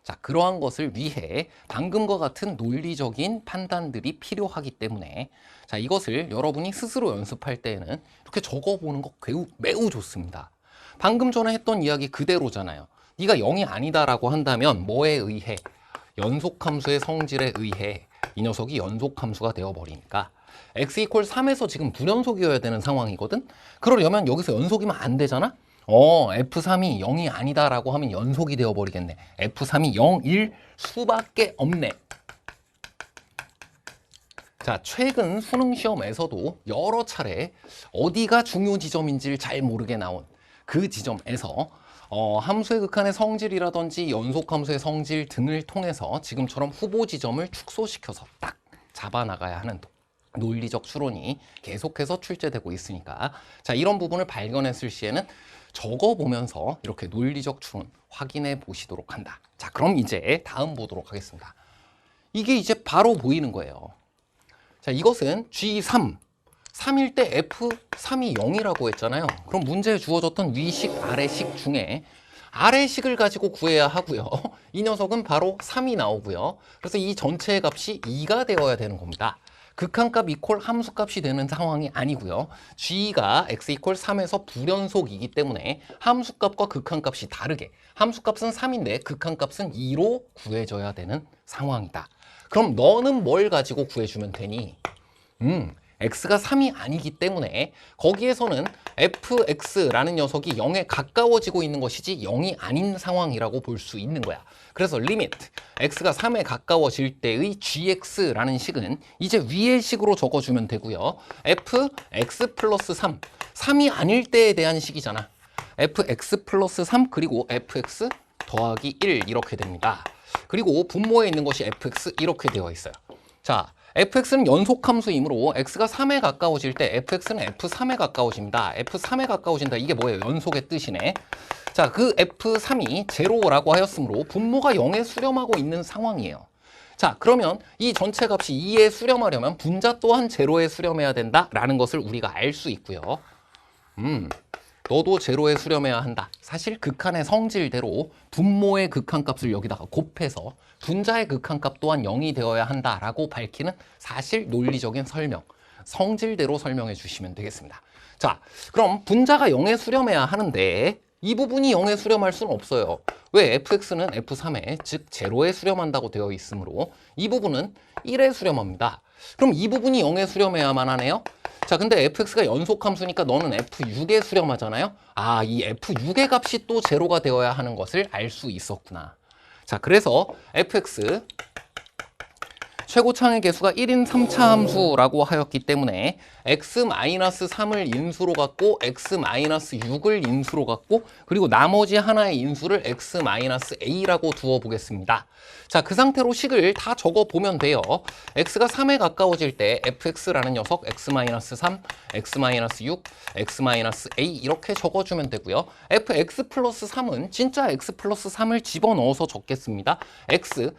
자, 그러한 것을 위해 방금과 같은 논리적인 판단들이 필요하기 때문에 자, 이것을 여러분이 스스로 연습할 때에는 이렇게 적어보는 거 매우 좋습니다. 방금 전에 했던 이야기 그대로잖아요. 네가 0이 아니다라고 한다면 뭐에 의해? 연속함수의 성질에 의해 이 녀석이 연속함수가 되어버리니까 x 이퀄 3에서 지금 불연속이어야 되는 상황이거든? 그러려면 여기서 연속이면 안 되잖아? F3이 0이 아니다라고 하면 연속이 되어버리겠네. F3이 0일 수밖에 없네. 자, 최근 수능 시험에서도 여러 차례 어디가 중요 지점인지를 잘 모르게 나온 그 지점에서 함수의 극한의 성질이라든지 연속함수의 성질 등을 통해서 지금처럼 후보 지점을 축소시켜서 딱 잡아나가야 하는 논리적 추론이 계속해서 출제되고 있으니까 자, 이런 부분을 발견했을 시에는 적어보면서 이렇게 논리적 추론 확인해 보시도록 한다. 자, 그럼 이제 다음 보도록 하겠습니다. 이게 이제 바로 보이는 거예요. 자, 이것은 G3 3일 때 F3이 0이라고 했잖아요. 그럼 문제에 주어졌던 위식, 아래식 중에 아래식을 가지고 구해야 하고요. 이 녀석은 바로 3이 나오고요. 그래서 이 전체의 값이 2가 되어야 되는 겁니다. 극한값 이퀄 함수값이 되는 상황이 아니고요. g가 x 이퀄 3에서 불연속이기 때문에 함수값과 극한값이 다르게 함수값은 3인데 극한값은 2로 구해져야 되는 상황이다. 그럼 너는 뭘 가지고 구해주면 되니? x가 3이 아니기 때문에 거기에서는 fx라는 녀석이 0에 가까워지고 있는 것이지 0이 아닌 상황이라고 볼 수 있는 거야. 그래서 리미트 x가 3에 가까워질 때의 gx라는 식은 이제 위의 식으로 적어주면 되고요. fx 플러스 3, 3이 아닐 때에 대한 식이잖아. fx 플러스 3 그리고 fx 더하기 1 이렇게 됩니다. 그리고 분모에 있는 것이 fx 이렇게 되어 있어요. 자, fx는 연속함수이므로 x가 3에 가까워질 때 fx는 f3에 가까워집니다. f3에 가까워진다. 이게 뭐예요? 연속의 뜻이네. 자, 그 f3이 제로라고 하였으므로 분모가 0에 수렴하고 있는 상황이에요. 자, 그러면 이 전체 값이 2에 수렴하려면 분자 또한 제로에 수렴해야 된다라는 것을 우리가 알 수 있고요. 너도 제로에 수렴해야 한다. 사실 극한의 성질대로 분모의 극한값을 여기다가 곱해서 분자의 극한값 또한 0이 되어야 한다라고 밝히는 사실 논리적인 설명, 성질대로 설명해 주시면 되겠습니다. 자, 그럼 분자가 0에 수렴해야 하는데 이 부분이 0에 수렴할 수는 없어요. 왜? fx는 f3에 즉 제로에 수렴한다고 되어 있으므로 이 부분은 1에 수렴합니다. 그럼 이 부분이 0에 수렴해야만 하네요. 자, 근데 fx가 연속함수니까 너는 f6에 수렴하잖아요. 아, 이 f6의 값이 또 제로가 되어야 하는 것을 알 수 있었구나. 자, 그래서 fx 최고창의 개수가 1인 3차 함수라고 하였기 때문에 x-3을 인수로 갖고 x-6을 인수로 갖고 그리고 나머지 하나의 인수를 x-a라고 두어 보겠습니다. 자, 그 상태로 식을 다 적어 보면 돼요. x가 3에 가까워질 때 fx라는 녀석 x-3, x-6, x-a 이렇게 적어주면 되고요. fx 플러스 3은 진짜 x 플러스 3을 집어넣어서 적겠습니다. x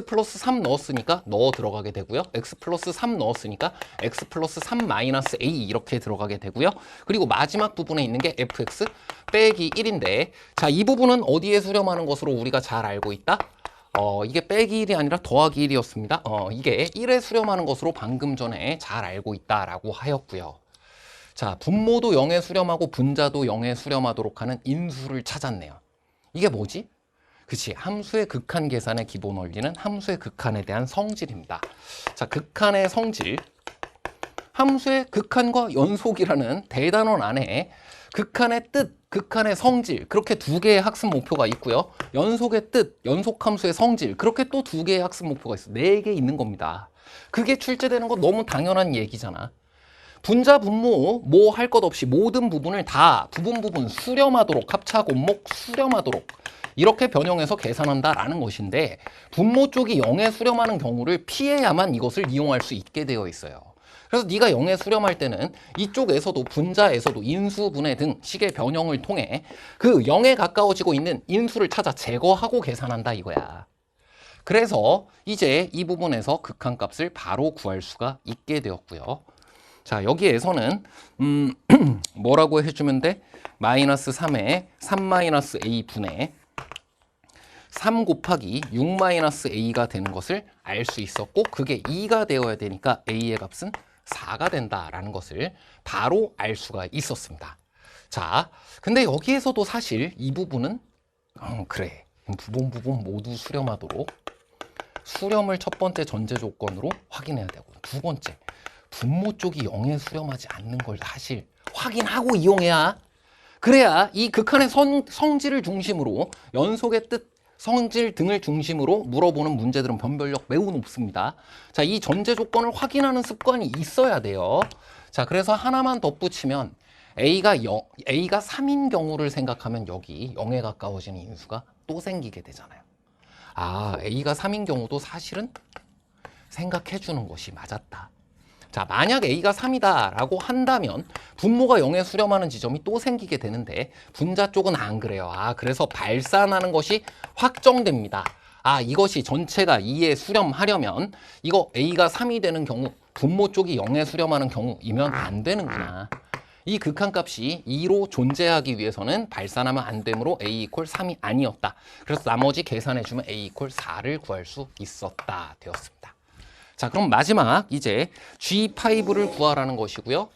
플러스 3 넣었으니까 넣어 들어가게 되고요. x 플러스 3 넣었으니까 x 플러스 3 마이너스 a 이렇게 들어가게 되고요. 그리고 마지막 부분에 있는 게 fx 빼기 1인데 자, 이 부분은 어디에 수렴하는 것으로 우리가 잘 알고 있다? 이게 빼기 1이 아니라 더하기 1이었습니다. 이게 1에 수렴하는 것으로 방금 전에 잘 알고 있다라고 하였고요. 자, 분모도 0에 수렴하고 분자도 0에 수렴하도록 하는 인수를 찾았네요. 이게 뭐지? 그치, 함수의 극한 계산의 기본 원리는 함수의 극한에 대한 성질입니다. 자, 극한의 성질, 함수의 극한과 연속이라는 대단원 안에 극한의 뜻, 극한의 성질 그렇게 두 개의 학습 목표가 있고요. 연속의 뜻, 연속함수의 성질 그렇게 또 두 개의 학습 목표가 있어요. 4개 있는 겁니다. 그게 출제되는 거 너무 당연한 얘기잖아. 분자, 분모, 뭐 할 것 없이 모든 부분을 다 부분 수렴하도록 합차, 곱목 수렴하도록 이렇게 변형해서 계산한다라는 것인데 분모 쪽이 0에 수렴하는 경우를 피해야만 이것을 이용할 수 있게 되어 있어요. 그래서 네가 0에 수렴할 때는 이쪽에서도 분자에서도 인수, 분해 등 식의 변형을 통해 그 0에 가까워지고 있는 인수를 찾아 제거하고 계산한다 이거야. 그래서 이제 이 부분에서 극한값을 바로 구할 수가 있게 되었고요. 자, 여기에서는 뭐라고 해주면 돼? 마이너스 3에 3-a 분의 3 곱하기 6-a가 되는 것을 알 수 있었고 그게 2가 되어야 되니까 a의 값은 4가 된다라는 것을 바로 알 수가 있었습니다. 자, 근데 여기에서도 사실 이 부분은 그래, 부분 모두 수렴하도록 수렴을 첫 번째 전제 조건으로 확인해야 되고 두 번째, 분모 쪽이 0에 수렴하지 않는 걸 사실 확인하고 이용해야 그래야 이 극한의 성질을 중심으로 연속의 뜻, 성질 등을 중심으로 물어보는 문제들은 변별력 매우 높습니다. 자, 이 전제 조건을 확인하는 습관이 있어야 돼요. 자, 그래서 하나만 덧붙이면 A가 3인 경우를 생각하면 여기 0에 가까워지는 인수가 또 생기게 되잖아요. 아, A가 3인 경우도 사실은 생각해 주는 것이 맞았다. 자, 만약 A가 3이다 라고 한다면 분모가 0에 수렴하는 지점이 또 생기게 되는데 분자 쪽은 안 그래요. 아, 그래서 발산하는 것이 확정됩니다. 아, 이것이 전체가 2에 수렴하려면 이거 A가 3이 되는 경우 분모 쪽이 0에 수렴하는 경우이면 안 되는구나. 이 극한값이 2로 존재하기 위해서는 발산하면 안 되므로 a 이퀄 3이 아니었다. 그래서 나머지 계산해주면 a 이퀄 4를 구할 수 있었다 되었습니다. 자, 그럼 마지막 이제 G5를 구하라는 것이고요.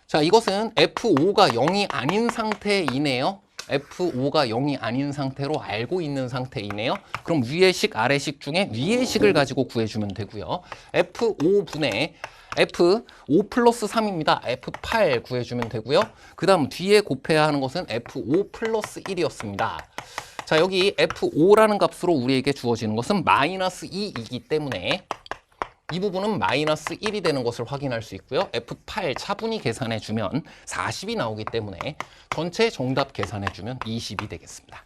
자, 이것은 F5가 0이 아닌 상태이네요. F5가 0이 아닌 상태로 알고 있는 상태이네요. 그럼 위의 식, 아래 식 중에 위의 식을 가지고 구해주면 되고요. F5분의 F5 플러스 3입니다. F8 구해주면 되고요. 그 다음 뒤에 곱해야 하는 것은 F5 플러스 1이었습니다. 자, 여기 F5라는 값으로 우리에게 주어지는 것은 마이너스 2이기 때문에 이 부분은 마이너스 1이 되는 것을 확인할 수 있고요. F8 차분히 계산해주면 40이 나오기 때문에 전체 정답 계산해주면 20이 되겠습니다.